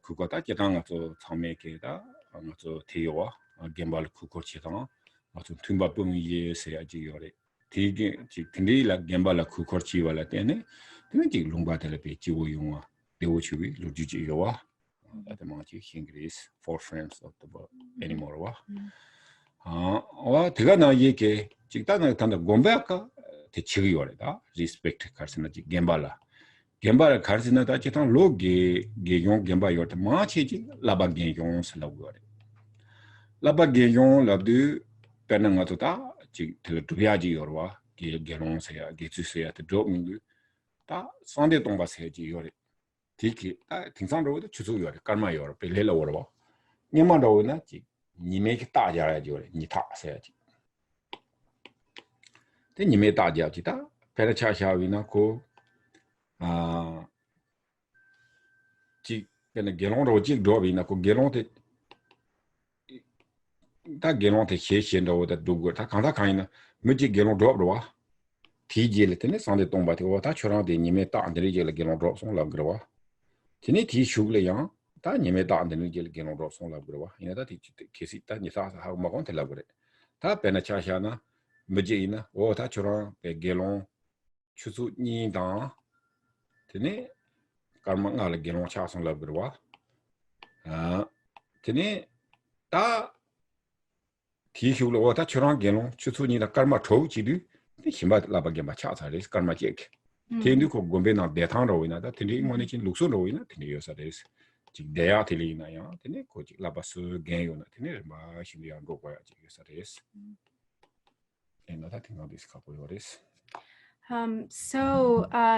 그거다 제당가서 처음에게다 아무서 대요와 gembal라 그거치다 아주 tum바봉이 예세야지 요래. 되게 근데라 gembal라 그거치와라 때네 되게 롱바텔레 지고용와 대오치위 로지지요와 아데마치 잉글리시 for friends of the world anymore 와 대가 나 얘기 직단에 단다 곰베아까 대치기 요래다 respect 가르치나지 gembal라 가르치나다 제탄 로게 게용 gem바 요트 마치지 라바 게용 살라고 요래 라바 게용 라드 페낭아토다 지 들두야지 요와 게롱 세야 게츠세야 드로밍 다 선대 동바세지 요래 디키 다 등산로도 주소 요래 깔마 요래 벨레라 오르바 니마도나 지 니메기 따자야지 요래 니타 세야지 데 니메 따자지다 페르차샤위나 고 지 근데 게롱로 지 도비나 고 게롱테 다 게롱테 셰신도다 두고 다 간다 가이나 뭐지 게롱 도브로와 티지를 때네 상대 동바티 와다 초랑데 니메 따 안데리젤 게롱 드롭 송라 그러와 티니 티 슈글레야 다 니메 따 안데리젤 게롱 드롭 송라 그러와 이나다 티 케시타 니사사 하고 마곤 텔라 그래 다 베나차샤나 뭐지이나 와다 초랑 베 게롱 추수 니다 티니 karma 게롱 차 송라 그러와 티니 다 티슈로 와다 초랑 게롱 추수 니다 karma 초지디 힘바 라바게 마차사레스 karma 제케 텐디 고 곰베나 데탄로이나다 텐디 모니친 룩소로이나 텐디 요사레스 지 데야 텔리나야 텐디 고지 라바스 게요나 텐디 마시미안 고고야지 요사레스 에나다 팅가 디스카고 요레스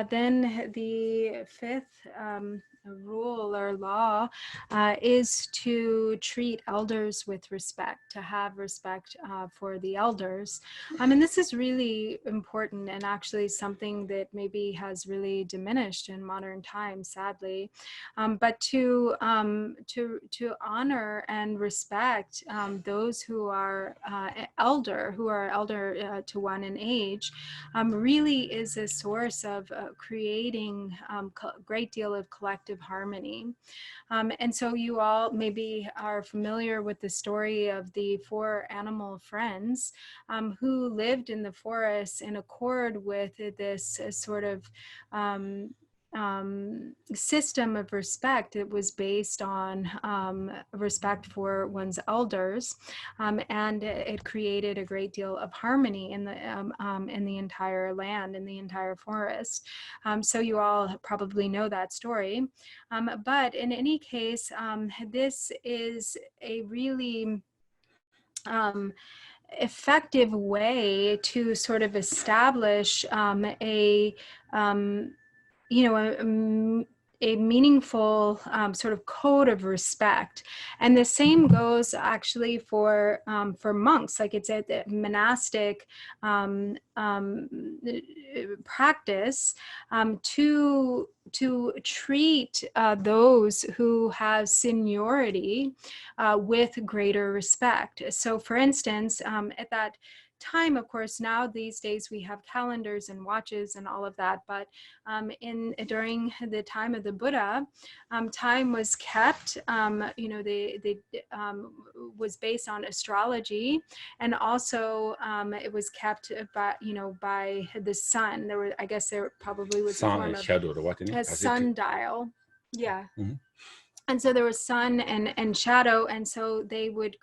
Then the fifth rule or law is to treat elders with respect, to have respect for the elders. And this is really important and actually something that maybe has really diminished in modern times, sadly. But to honor and respect those who are elder to one in age, really is a source of creating a great deal of collective harmony. And so you all maybe are familiar with the story of the 4 animal friends who lived in the forest in accord with this sort of system of respect that was based on respect for one's elders, and it created a great deal of harmony in the entire land, in the entire forest. So you all probably know that story, but in any case, this is a really effective way to sort of establish a meaningful sort of code of respect. And the same goes actually for monks. Like it's a monastic practice to treat those who have seniority with greater respect. So for instance, at that time, of course, now these days we have calendars and watches and all of that, but during the time of the Buddha, time was kept, was based on astrology, and also it was kept by the sun. There probably was a form of a sundial. Yeah. And so there was sun and shadow, and so there would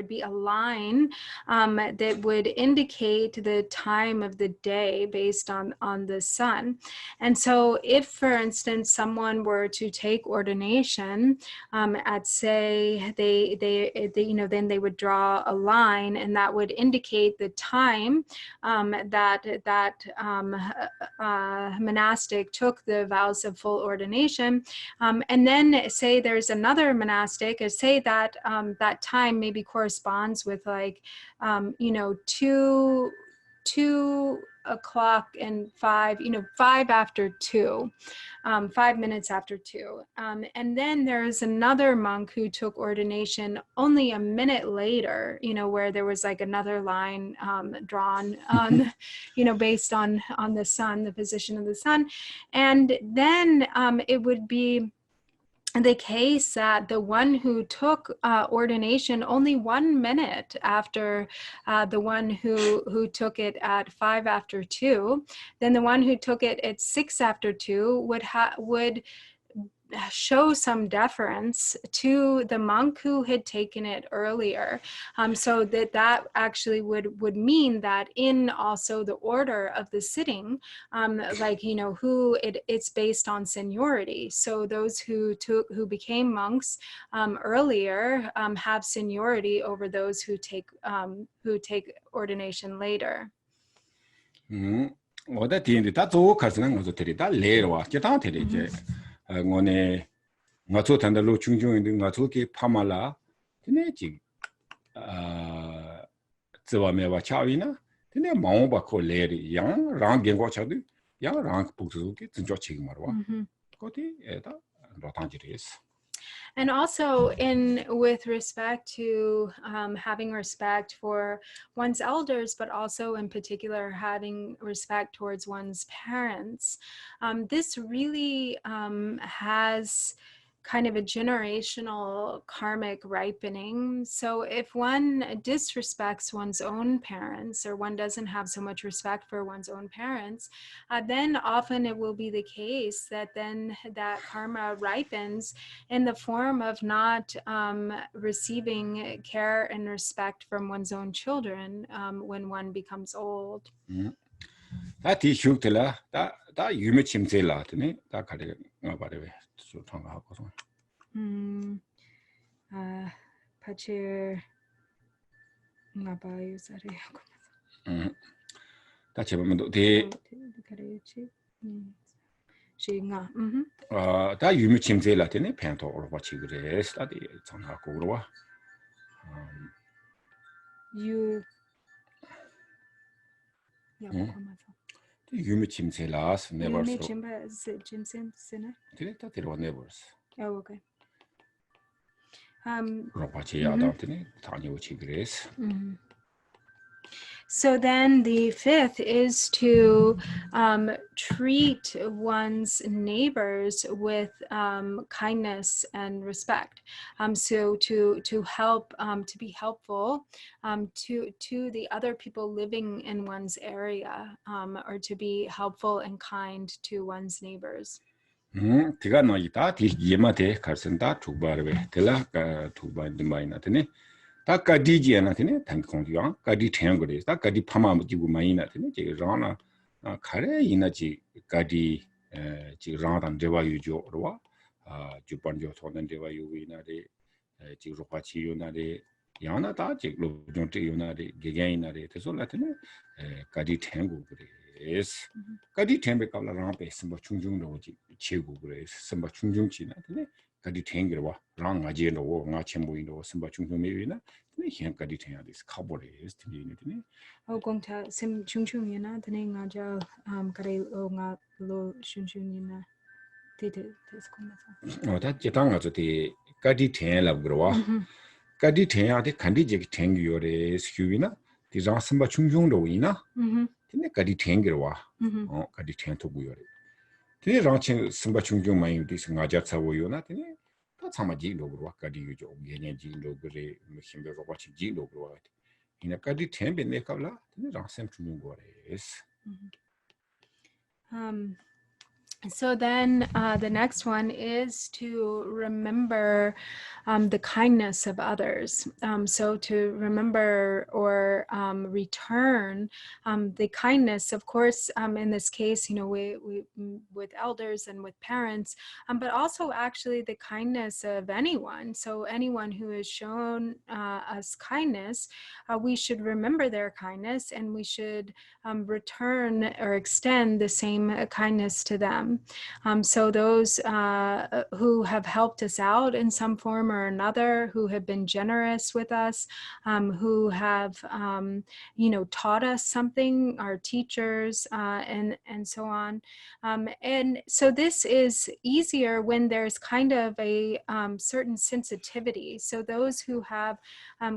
be a line that would indicate the time of the day based on the sun. And so if, for instance, someone were to take ordination at, say, then they would draw a line, and that would indicate the time that monastic took the vows of full ordination. And then say there's another monastic, say that that time maybe corresponds with like 2 o'clock and 5 after 2, 5 minutes after 2, and then there's another monk who took ordination only a minute later, where there was like another line drawn on based on the sun, the position of the sun. And then it would be the case that the one who took ordination only 1 minute after the one who took it at 5 after 2, then the one who took it at 6 after 2 would show some deference to the monk who had taken it earlier, so that actually would mean that in also the order of the sitting, it's based on seniority. So those who became monks earlier have seniority over those who take ordination later. 我的点的，他做开始呢，我就提的，他来了哇，就当提的这，我呢，我做谈的路chung chung的，我做给帕马拉，这呢就，这外面话教育呢，这呢忙把可来的，样让给我晓得，样让不做给真叫钱嘛哇，嗰啲他老当起的意思。 And also with respect to having respect for one's elders, but also in particular having respect towards one's parents, this really has kind of a generational karmic ripening. So if one disrespects one's own parents, or one doesn't have so much respect for one's own parents, then often it will be the case that then that karma ripens in the form of not receiving care and respect from one's own children when one becomes old. 다 뒤죽들라 다 유미 침제라 드네 다 가래 말해 좋다고 하고 파체 나봐요 자리하고 다 제법도 대 다 유미 침제라 되네 팬토 오르바 치그레 스타디 전화 고르와 you 유미 침제라스 네버스 되네 다 데려 네버스 Oh, okay. 로바치 야다 되네 다니오 치그레스 So then the fifth is to treat one's neighbors with kindness and respect. So to help, to be helpful to the other people living in one's area, or to be helpful and kind to one's neighbors. tiga no ita ti yema te karsenda tubarwe tela tuba dimaina tene ta kadi ji na tene tang kong yang kadi theng gore ta kadi phama ji gu mai na tene je rana khare ina ji kadi ji rang dan dewa yu jo ro ju pan jo thon den dewa yu wi na de ji ro pa chi yu na de yang na ta ji lo jo te yu na de ge ge na de te so la tene kadi theng gu gore es kadi thembe kabla rang pe simba chungjung ro ji chegu gore simba chungjung chi na tene kadi thengir wa rang nga je no nga chembo ino simba chungjung me wi na tene hian kadi theng adis khabore es tene tene Oh gongta sim chungchung yana tene nga ja kare o nga lo chungchung yana te skoma ta jetang ga te kadi theng lab gro wa kadi theng ade khandi je theng yo re skyuwi na ti rang simba chungjung ro wi na tene kadi thengir wa kadi theng to gu yo re tene rang chen simba chungjung mai yu dis nga ja chawo yo na tene ta chama ji lo gro wa kadi yu jo genye ji lo gre mchimbe ro ba chi ji lo gro wa ina kadi thembe ne kabla tene rang sem chungjung go re es So then the next one is to remember the kindness of others. So to remember or return the kindness, of course, in this case, you know, we with elders and with parents, but also actually the kindness of anyone. So anyone who has shown us kindness, we should remember their kindness and we should return or extend the same kindness to them. So those who have helped us out in some form or another, who have been generous with us, who have, you know, taught us something, our teachers, and so on. And so this is easier when there's kind of a certain sensitivity. So those who have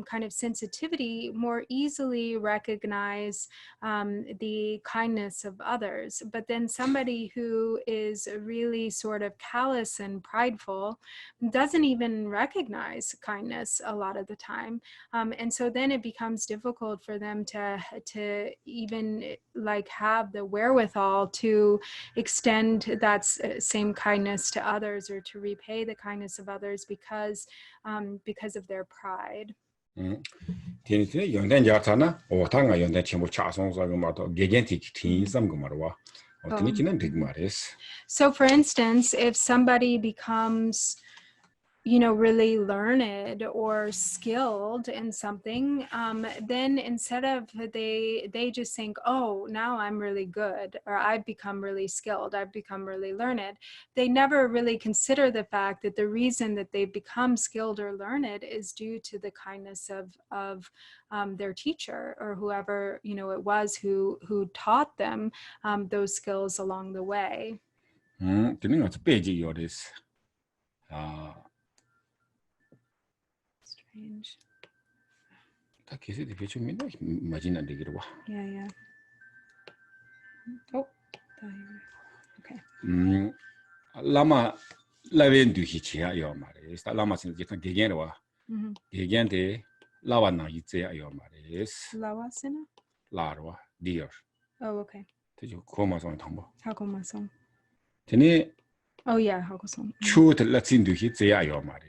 kind of sensitivity more easily recognize the kindness of others. But then somebody who is really sort of callous and prideful doesn't even recognize kindness a lot of the time. And so then it becomes difficult for them to even like have the wherewithal to extend that same kindness to others or to repay the kindness of others because of their pride. tene yondan ja ta na o ta nga yondan chembo cha song sa ma to gegen ti tin sam gu marwa o tene chinan dig mares So for instance, if somebody becomes, you know, really learned or skilled in something, then instead of they just think, oh, now I'm really good, or I've become really skilled, I've become really learned. They never really consider the fact that the reason that they've become skilled or learned is due to the kindness of their teacher or whoever, you know, it was who taught them those skills along the way. tene nga peji yo des Strange. ta kese de pecho mina majina de girwa Yeah. Oh, okay. lama laven du hi chi ya yo mare sta lama sin je kan gegen wa gegen de lawa na yi ze ya yo mare Lawasana? larwa dear Oh, okay. te jo koma song thangbo Hakomasong. tene Oh, yeah, Hakosong. chu de la sin du hi ze ya yo mare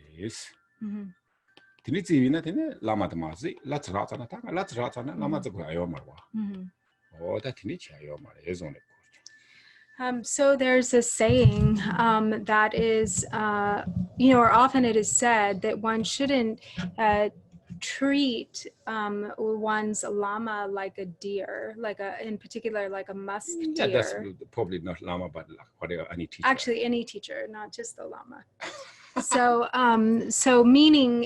tene zi na tene lama de ma zi la tra ta na ta la tra ta na lama ze go yo marwa o ta tene chi yo mare zone So there's a saying that is, you know, or often it is said that one shouldn't treat one's lama like a deer, in particular, like a musk Yeah, that's deer. probably not Lama, but whatever, any teacher. Actually, any teacher, not just the lama. So meaning,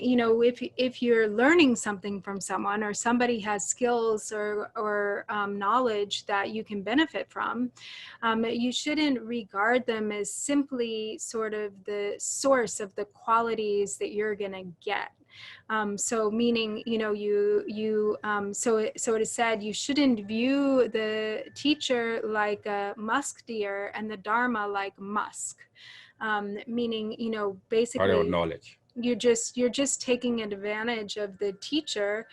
if you're learning something from someone, or somebody has skills or knowledge that you can benefit from, you shouldn't regard them as simply sort of the source of the qualities that you're going to get. So meaning, so it is said, you shouldn't view the teacher like a musk deer and the Dharma like musk. Meaning, basically knowledge. You're just taking advantage of the teacher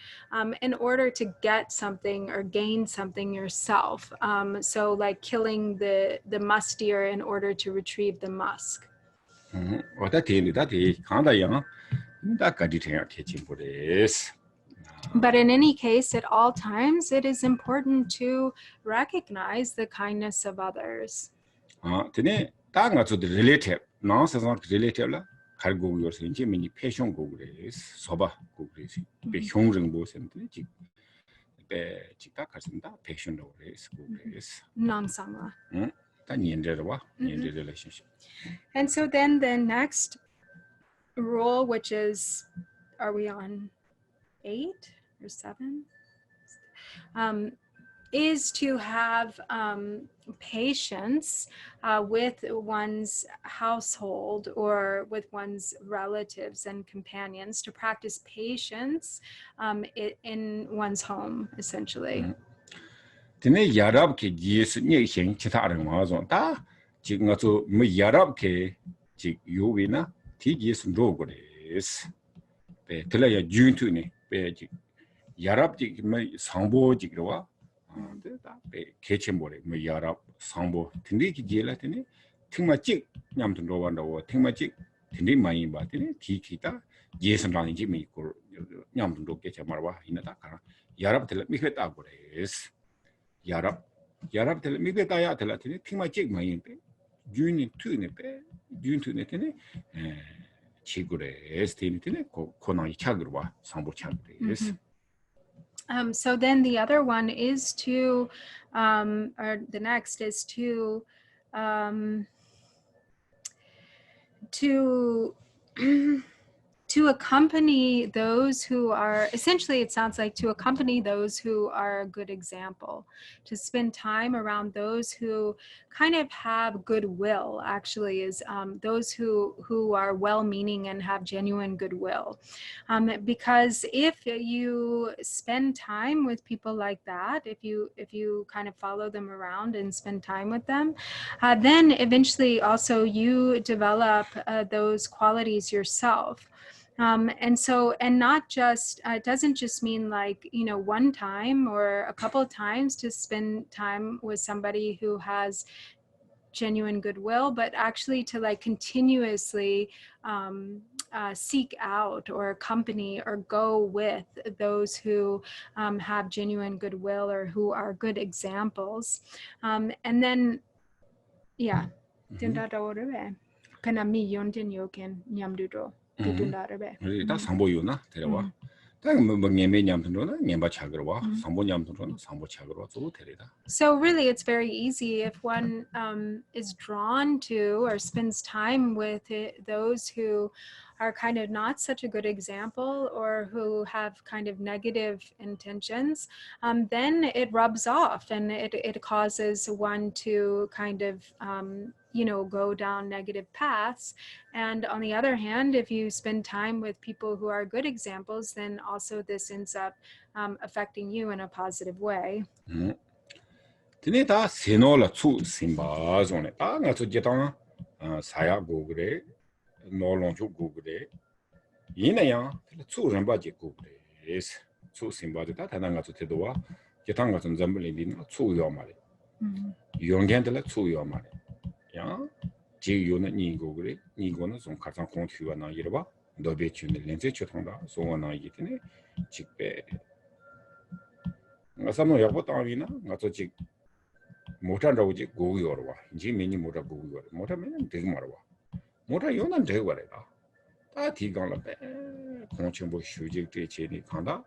in order to get something or gain something yourself. So like killing the musk deer in order to retrieve the musk. But in any case, at all times, it is important to recognize the kindness of others. relative, relative la 갈고 요새 이제 미니 패션 고그레스 소바 고그레스 배 형ring 보센데 지 직다 가진다 패션 고그레스 고그레스 non-sangla. 다 년대로와 년대 relationship. And so then the next rule, which is, are we on 8 or 7? Is to have patience with one's household or with one's relatives and companions, to practice patience in one's home, essentially. 근데 야랍게 예수님 행 기타를 맞아 다 지금 가서 뭐 야랍게 지 요위나 디 예수로 그래스 배 들려야 준투네 배지 야랍지 뭐 상보지로와 개체모래 뭐 야랍 상보 근데 이게 제라더니 팅마직 냠도 로반다고 팅마직 근데 많이 봐더니 디기다 예선랑인지 미고 냠도 개체 말와 이나다 가라 야랍들 미했다 그래스 야랍들 미했다야 들라더니 팅마직 많이 배 준이 투네 배 준투네 되네 치고래 스테니티네 코나이 차그로 와 상보 차그래스. So then the other one is to, or the next is to accompany those who are, essentially it sounds like to accompany those who are a good example, to spend time around those who kind of have goodwill, actually, is those who are well-meaning and have genuine goodwill. Because if you spend time with people like that, if you kind of follow them around and spend time with them, then eventually also you develop those qualities yourself. And not just, it doesn't just mean like, one time or a couple of times to spend time with somebody who has genuine goodwill, but actually to like continuously seek out or accompany or go with those who have genuine goodwill or who are good examples. And then, yeah. 다 상보요나 데려와. 뭐 냠냠도나 냠바 차그러와. 상보 냠도나 상보 차그러와 또 데려다. So really it's very easy if one is drawn to or spends time with those who are kind of not such a good example or who have kind of negative intentions, then it rubs off and it causes one to kind of go down negative paths. And on the other hand, if you spend time with people who are good examples, then also this ends up affecting you in a positive way. 근데 다 세노라 추 심바존에 다 가서 제당 사야 고그래 노롱주 고그래 이내야 추 렘바지 고그래 추 심바데 다 다난 가서 태도와 제당 가서 잠블리는 추요 말이 용견들 추요 말이 야 지요는 니고 그래 니고는 좀 가장 공투가 나 이러봐 너베 주는 렌즈 쳐통다 소원나 이기네 직배 나사노 야고 따위나 나도 직 못한다고 지 고기어와 이제 메뉴 못하 고기어 못하면 되게 말아 못하 요는 되게 말이다 다 디강라 배 공청보 휴직 대체니 간다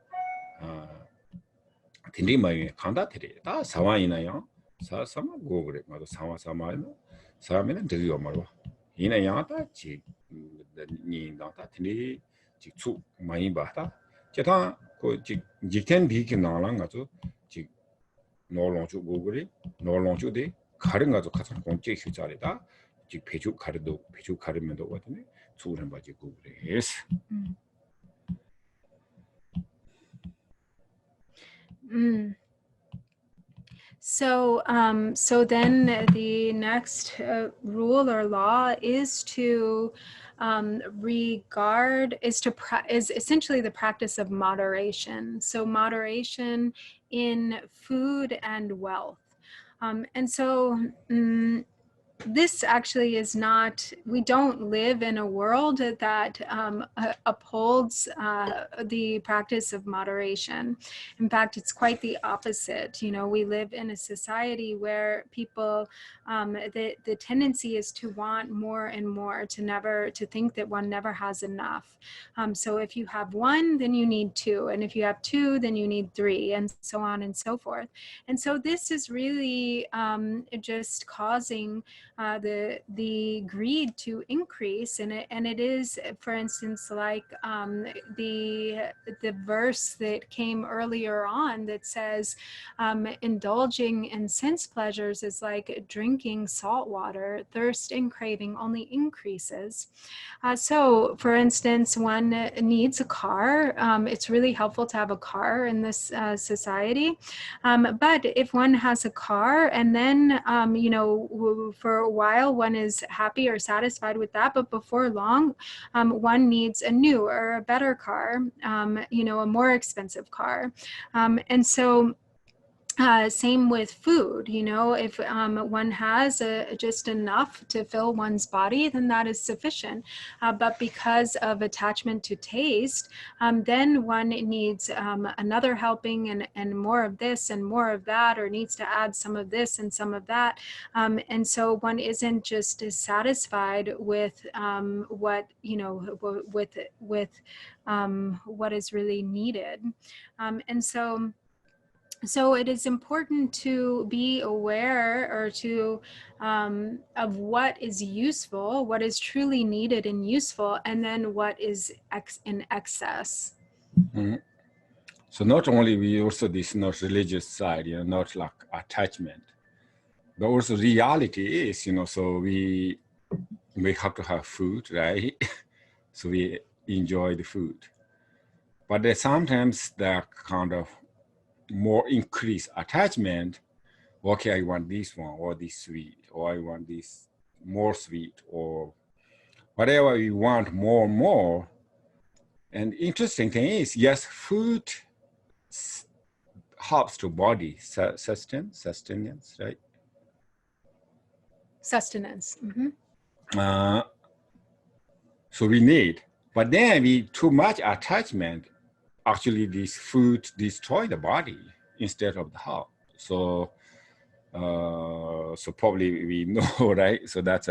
딘디마이 간다 테리 다 사와이나요 사사마 고그레 마도 사와사마이노 사면은 드리오 말와 이나 양다 지 니나다 딘디 지축 많이 봐다 제가 그 직텐 비기 나랑 가서 지 노롱주 고그레 노롱주데 가른 가서 가서 공제 휴자리다 지 배주 가르면도 거든요 주는 바지 고그레스 So, so then the next rule or law is to is essentially the practice of moderation. So moderation in food and wealth. And so this actually is not, we don't live in a world that upholds the practice of moderation. In fact, it's quite the opposite. You know, we live in a society where people, the tendency is to want more and more, to think that one never has enough. So if you have one, then you need two. And if you have two, then you need three, and so on and so forth. And so this is really just causing the greed to increase, and it is, for instance, like the verse that came earlier on that says indulging in sense pleasures is like drinking salt water. Thirst and craving only increases. So, for instance, one needs a car. It's really helpful to have a car in this society. But if one has a car and then, you know, for a while one is happy or satisfied with that, but before long, one needs a new or a better car, you know, a more expensive car. And so same with food, you know, if one has just enough to fill one's body, then that is sufficient. But because of attachment to taste, then one needs another helping and more of this and more of that, or needs to add some of this and some of that. And so one isn't just satisfied with what, you know, with what is really needed. And so it is important to be aware or to of what is useful, what is truly needed and useful, and then what is in excess. So not only we also this not religious side, you know, not like attachment, but also reality is, you know, so we have to have food, right? So we enjoy the food, but there's sometimes that kind of more increased attachment. Okay, I want this one or this sweet, or I want this more sweet, or whatever we want more and more. And interesting thing is, yes, food helps to body sustenance, right? Sustenance. So we need, but then we too much attachment. Actually, this food destroy the body instead of the heart. So, so probably we know, right? So that's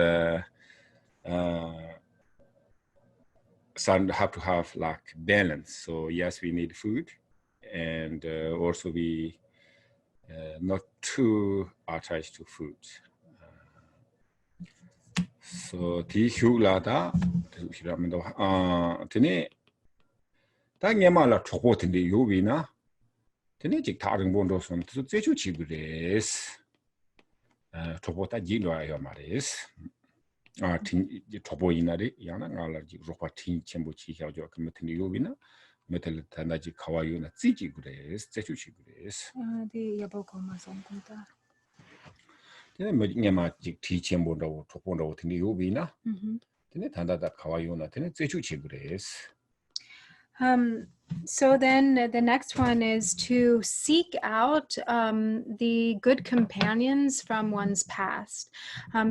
some have to have like balance. So yes, we need food, and also we not too attached to food. So the hulada, today. 당에말라 초고인데 요비나 되네직 다른 본도선 제주 지구레스 초보다 지로야 말이스 초보이나리 야나가라지 로파팅 첨부 지혀져 그러면 요비나 메탈 단다지 가와요나 지지구레스 제주 지구레스 네 여보고 마송군다 되네 뭐냐마 지 첨부도 초보도 되네 요비나 되네 단다다 가와요나 되네 제주 지구레스. So then the next one is to seek out the good companions from one's past.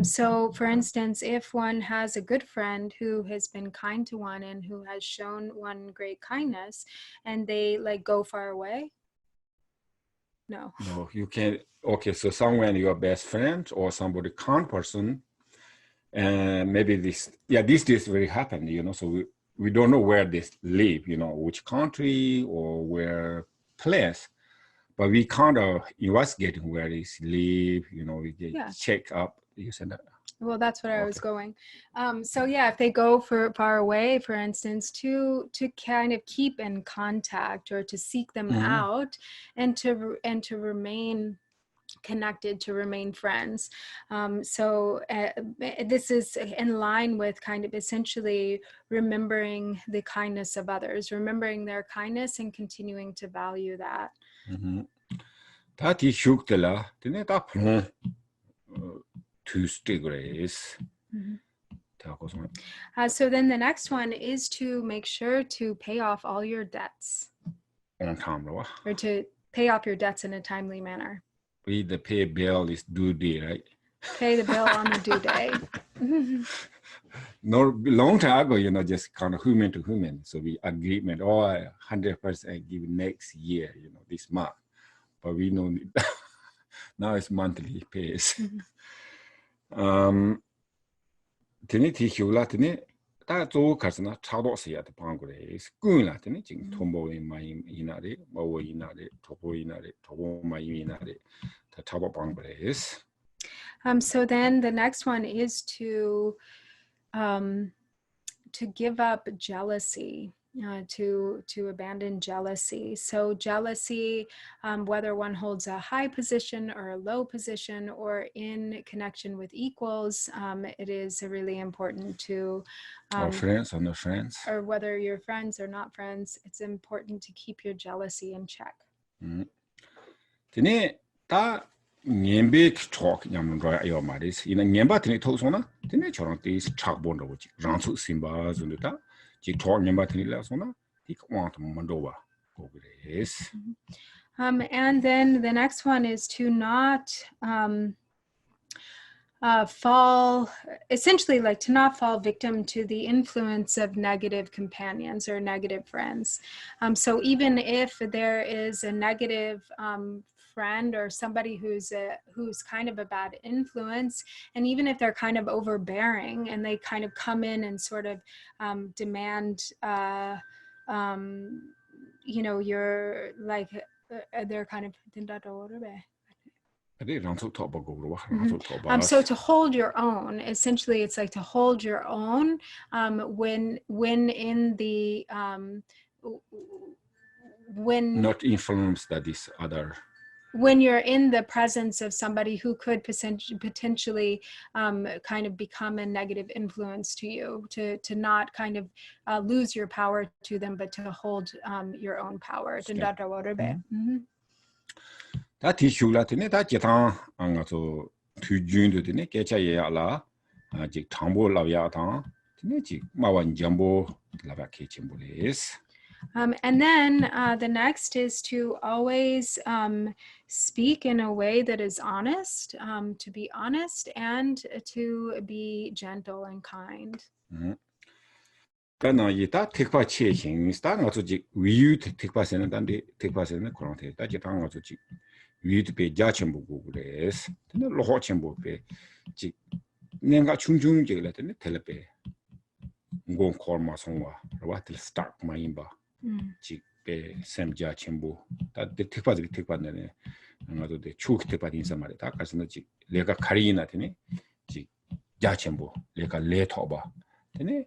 So for instance, if one has a good friend who has been kind to one and who has shown one great kindness, and they like go far away. No, you can't. Okay, so someone your best friend or somebody kind person, and maybe this really happened, you know, so we don't know where they live, you know, which country or where place, but we kind of investigating where they live, you know, we get check up. You said that. Well, that's what I was going. So yeah, if they go far away, for instance, to kind of keep in contact or to seek them out and to remain connected, to remain friends. This is in line with kind of essentially remembering the kindness of others, remembering their kindness and continuing to value that. That is shukla, didn't that Tuesday grace. So then the next one is to make sure to pay off all your debts. On time, or to pay off your debts in a timely manner. We the pay bill is due date, right? Pay the bill on the due day. No, long time ago, you know, just kind of human to human. So we agreement, 100% give next year, you know, this month. But we know now it's monthly pays. Tini hula tini ta zo karsana chado siya the pangre school la tini jing tombo in my inare mawo inare topo my inare the chado pangre. So then the next one is to give up jealousy. To abandon jealousy. So jealousy, whether one holds a high position or a low position or in connection with equals, it is really important to or friends or no friends, or whether you're friends or not friends, it's important to keep your jealousy in check. Tene ta nyembe talk nyamro ayo maris ina nyemba tene thosona tene chorang tis chak bon ro chi rangsu simba zunita. And then the next one is to not fall, essentially like to not fall victim to the influence of negative companions or negative friends. So even if there is a negative friend or somebody who's kind of a bad influence, and even if they're kind of overbearing and they kind of come in and sort of demand you know, you're like they're kind of so to hold your own, essentially it's like to hold your own when in the when not influence that is other, when you're in the presence of somebody who could potentially kind of become a negative influence to you, to not kind of lose your power to them, but to hold your own power. That issue Latin, that Jatan, Angato, to June to the Nekecha la, Jik Tambo Laviatan, Tineti, Mawan Jumbo, Lava Kitchimbolis. And then the next is to always speak in a way that is honest, to be honest and to be gentle and kind. Kana yita tekpa checking, start out to view to take pass and take pass in the current, that you tongue out to view to pay Jachimbo Googles, then the Lohachimbo pay Nenga Chunjung Jiglet and the telepe. Go call Masonwa, what will start my imba. Sam Jachimbo, that the take pass the take part and another the chook take part in some other as in the Lega Karina Tene, Jachimbo, like a late hoba. Then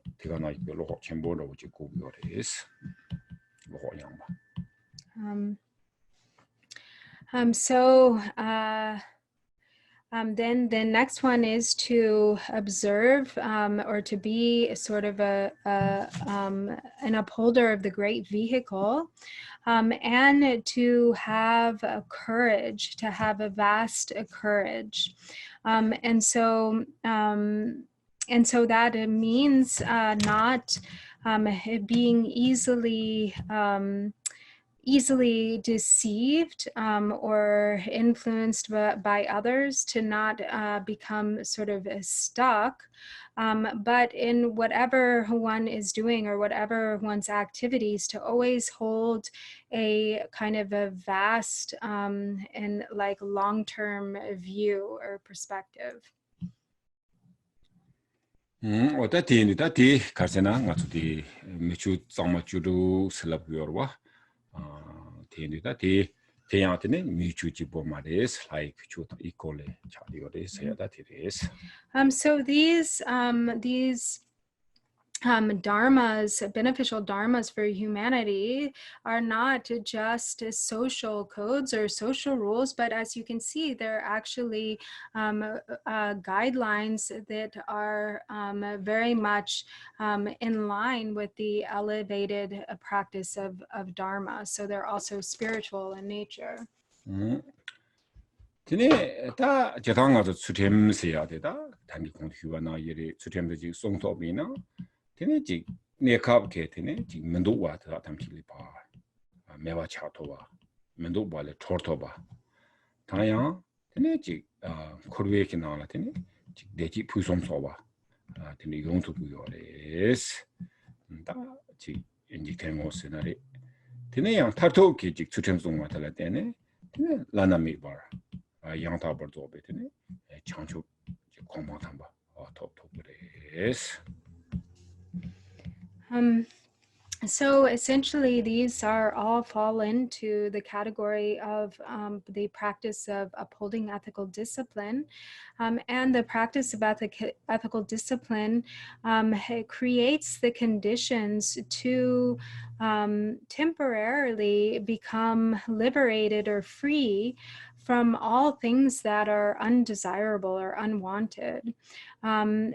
the next one is to observe or to be sort of an upholder of the great vehicle, and to have a courage, to have a vast courage. And so that it means not being easily deceived or influenced by others, to not become sort of stuck, but in whatever one is doing or whatever one's activities, to always hold a kind of a vast and like long-term view or perspective. 어때 디 가세나 가서디 미추 짱마추도 슬랍요와 티니다 디 대양한테는 미추지 보마레스 like chuta equally 차디오레스 해야다 티레스. So these dharmas, beneficial dharmas for humanity, are not just social codes or social rules, but as you can see, they're actually guidelines that are very much in line with the elevated practice of dharma. So they're also spiritual in nature. 티네 다 제당가서 수템세야 되다. 단기 공휴가나 예리 수템되지 송토비나 티네 지 네캅게 티네 지 면도와 다 담실리 봐. 매와 차토와 면도발에 토토바. 다양 티네 지 코르웨키 나라 티네 지 대지 부솜소와 티네 용토부요레스. 다지 인지 테모스나리 티네 양 타토키 지 수템송 마탈라 때네 티네 라나미 바 양타버 도베트네 창조 공방탄바 톱톱레스. So essentially, these are all fall into the category of the practice of upholding ethical discipline. And the practice of ethical discipline creates the conditions to temporarily become liberated or free from all things that are undesirable or unwanted. And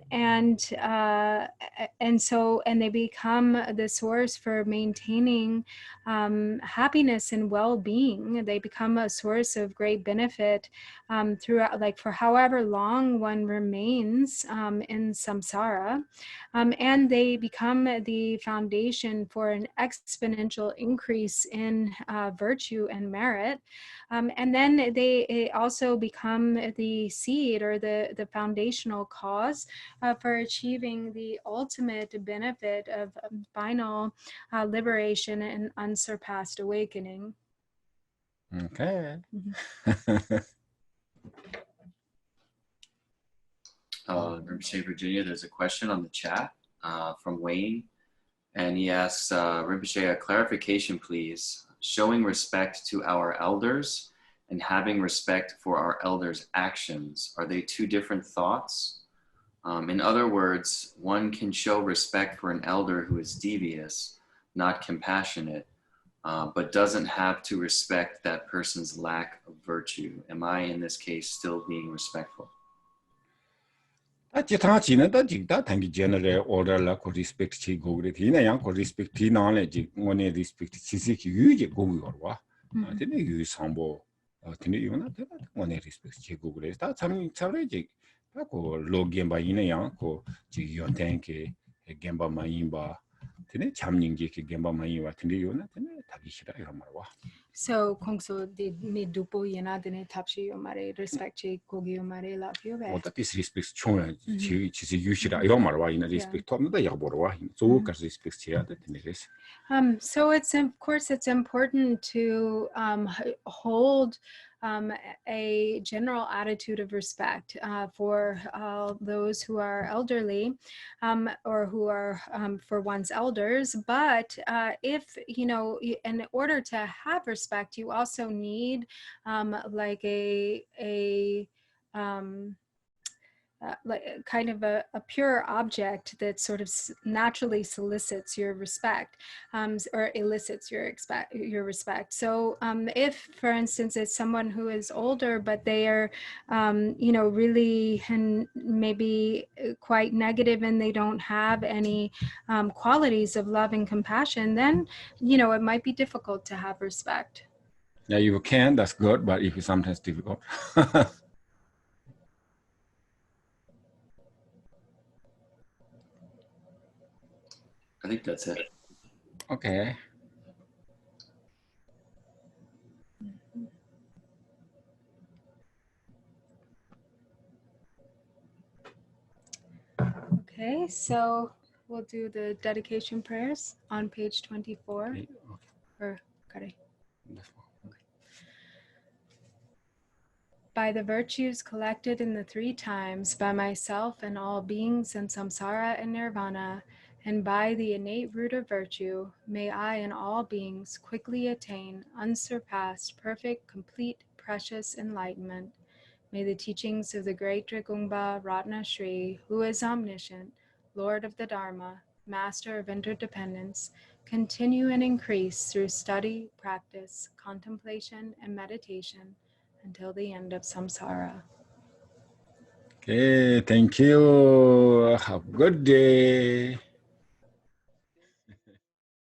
they become the source for maintaining happiness and well-being. They become a source of great benefit throughout, like for however long one remains in samsara. And they become the foundation for an exponential increase in virtue and merit. And then they also become the seed or the foundational cause for achieving the ultimate benefit of final liberation and unsurpassed awakening. Okay. Rinpoche, Virginia, there's a question on the chat from Wayne, and he asks, Rinpoche, a clarification, please. Showing respect to our elders and having respect for our elders' actions, are they two different thoughts? In other words, one can show respect for an elder who is devious, not compassionate, but doesn't have to respect that person's lack of virtue. Am I, in this case, still being respectful? 지타치는 다 지다 단기 general order라 고 respect 치 고그레 디나 양고 respect 디나래 지 원에 respect 치시키 유지 고고와 근데 유 상보 근데 요나 대다 원에 respect 치 고그레 다 참지 고 로겐바 이네 양고 지 요텐케 겐바 마임바 근데 참닝게 겐바 마임바 근데 요나 근데 답이 싫어 이런 말와. So kongso di mi dupo yena dine tapshi yomare respect chi kogi yomare la pyobe. 어떻게 respect 총에 지지 유시라 이런 말와 이나 respect 톱는다 야보로와 조가 respect 해야 돼 되네스. So it's of course it's important to hold a general attitude of respect for those who are elderly or who are for one's elders. But if, you know, in order to have respect, you also need like like kind of a pure object that sort of naturally solicits your respect or elicits your respect. So if, for instance, it's someone who is older, but they are, you know, really and maybe quite negative and they don't have any qualities of love and compassion, then, you know, it might be difficult to have respect. Yeah, you can, that's good, but if it's sometimes difficult. I think that's it. Okay. Okay, so we'll do the dedication prayers on page 24. Okay. Or, kare. That's fine. by the virtues collected in the 3 times, by myself and all beings in samsara and nirvana, and by the innate root of virtue, may I and all beings quickly attain unsurpassed, perfect, complete, precious enlightenment. May the teachings of the great Drigungpa Ratna Shri, who is omniscient, Lord of the Dharma, Master of interdependence, continue and increase through study, practice, contemplation, and meditation until the end of samsara. Okay, thank you. Have a good day.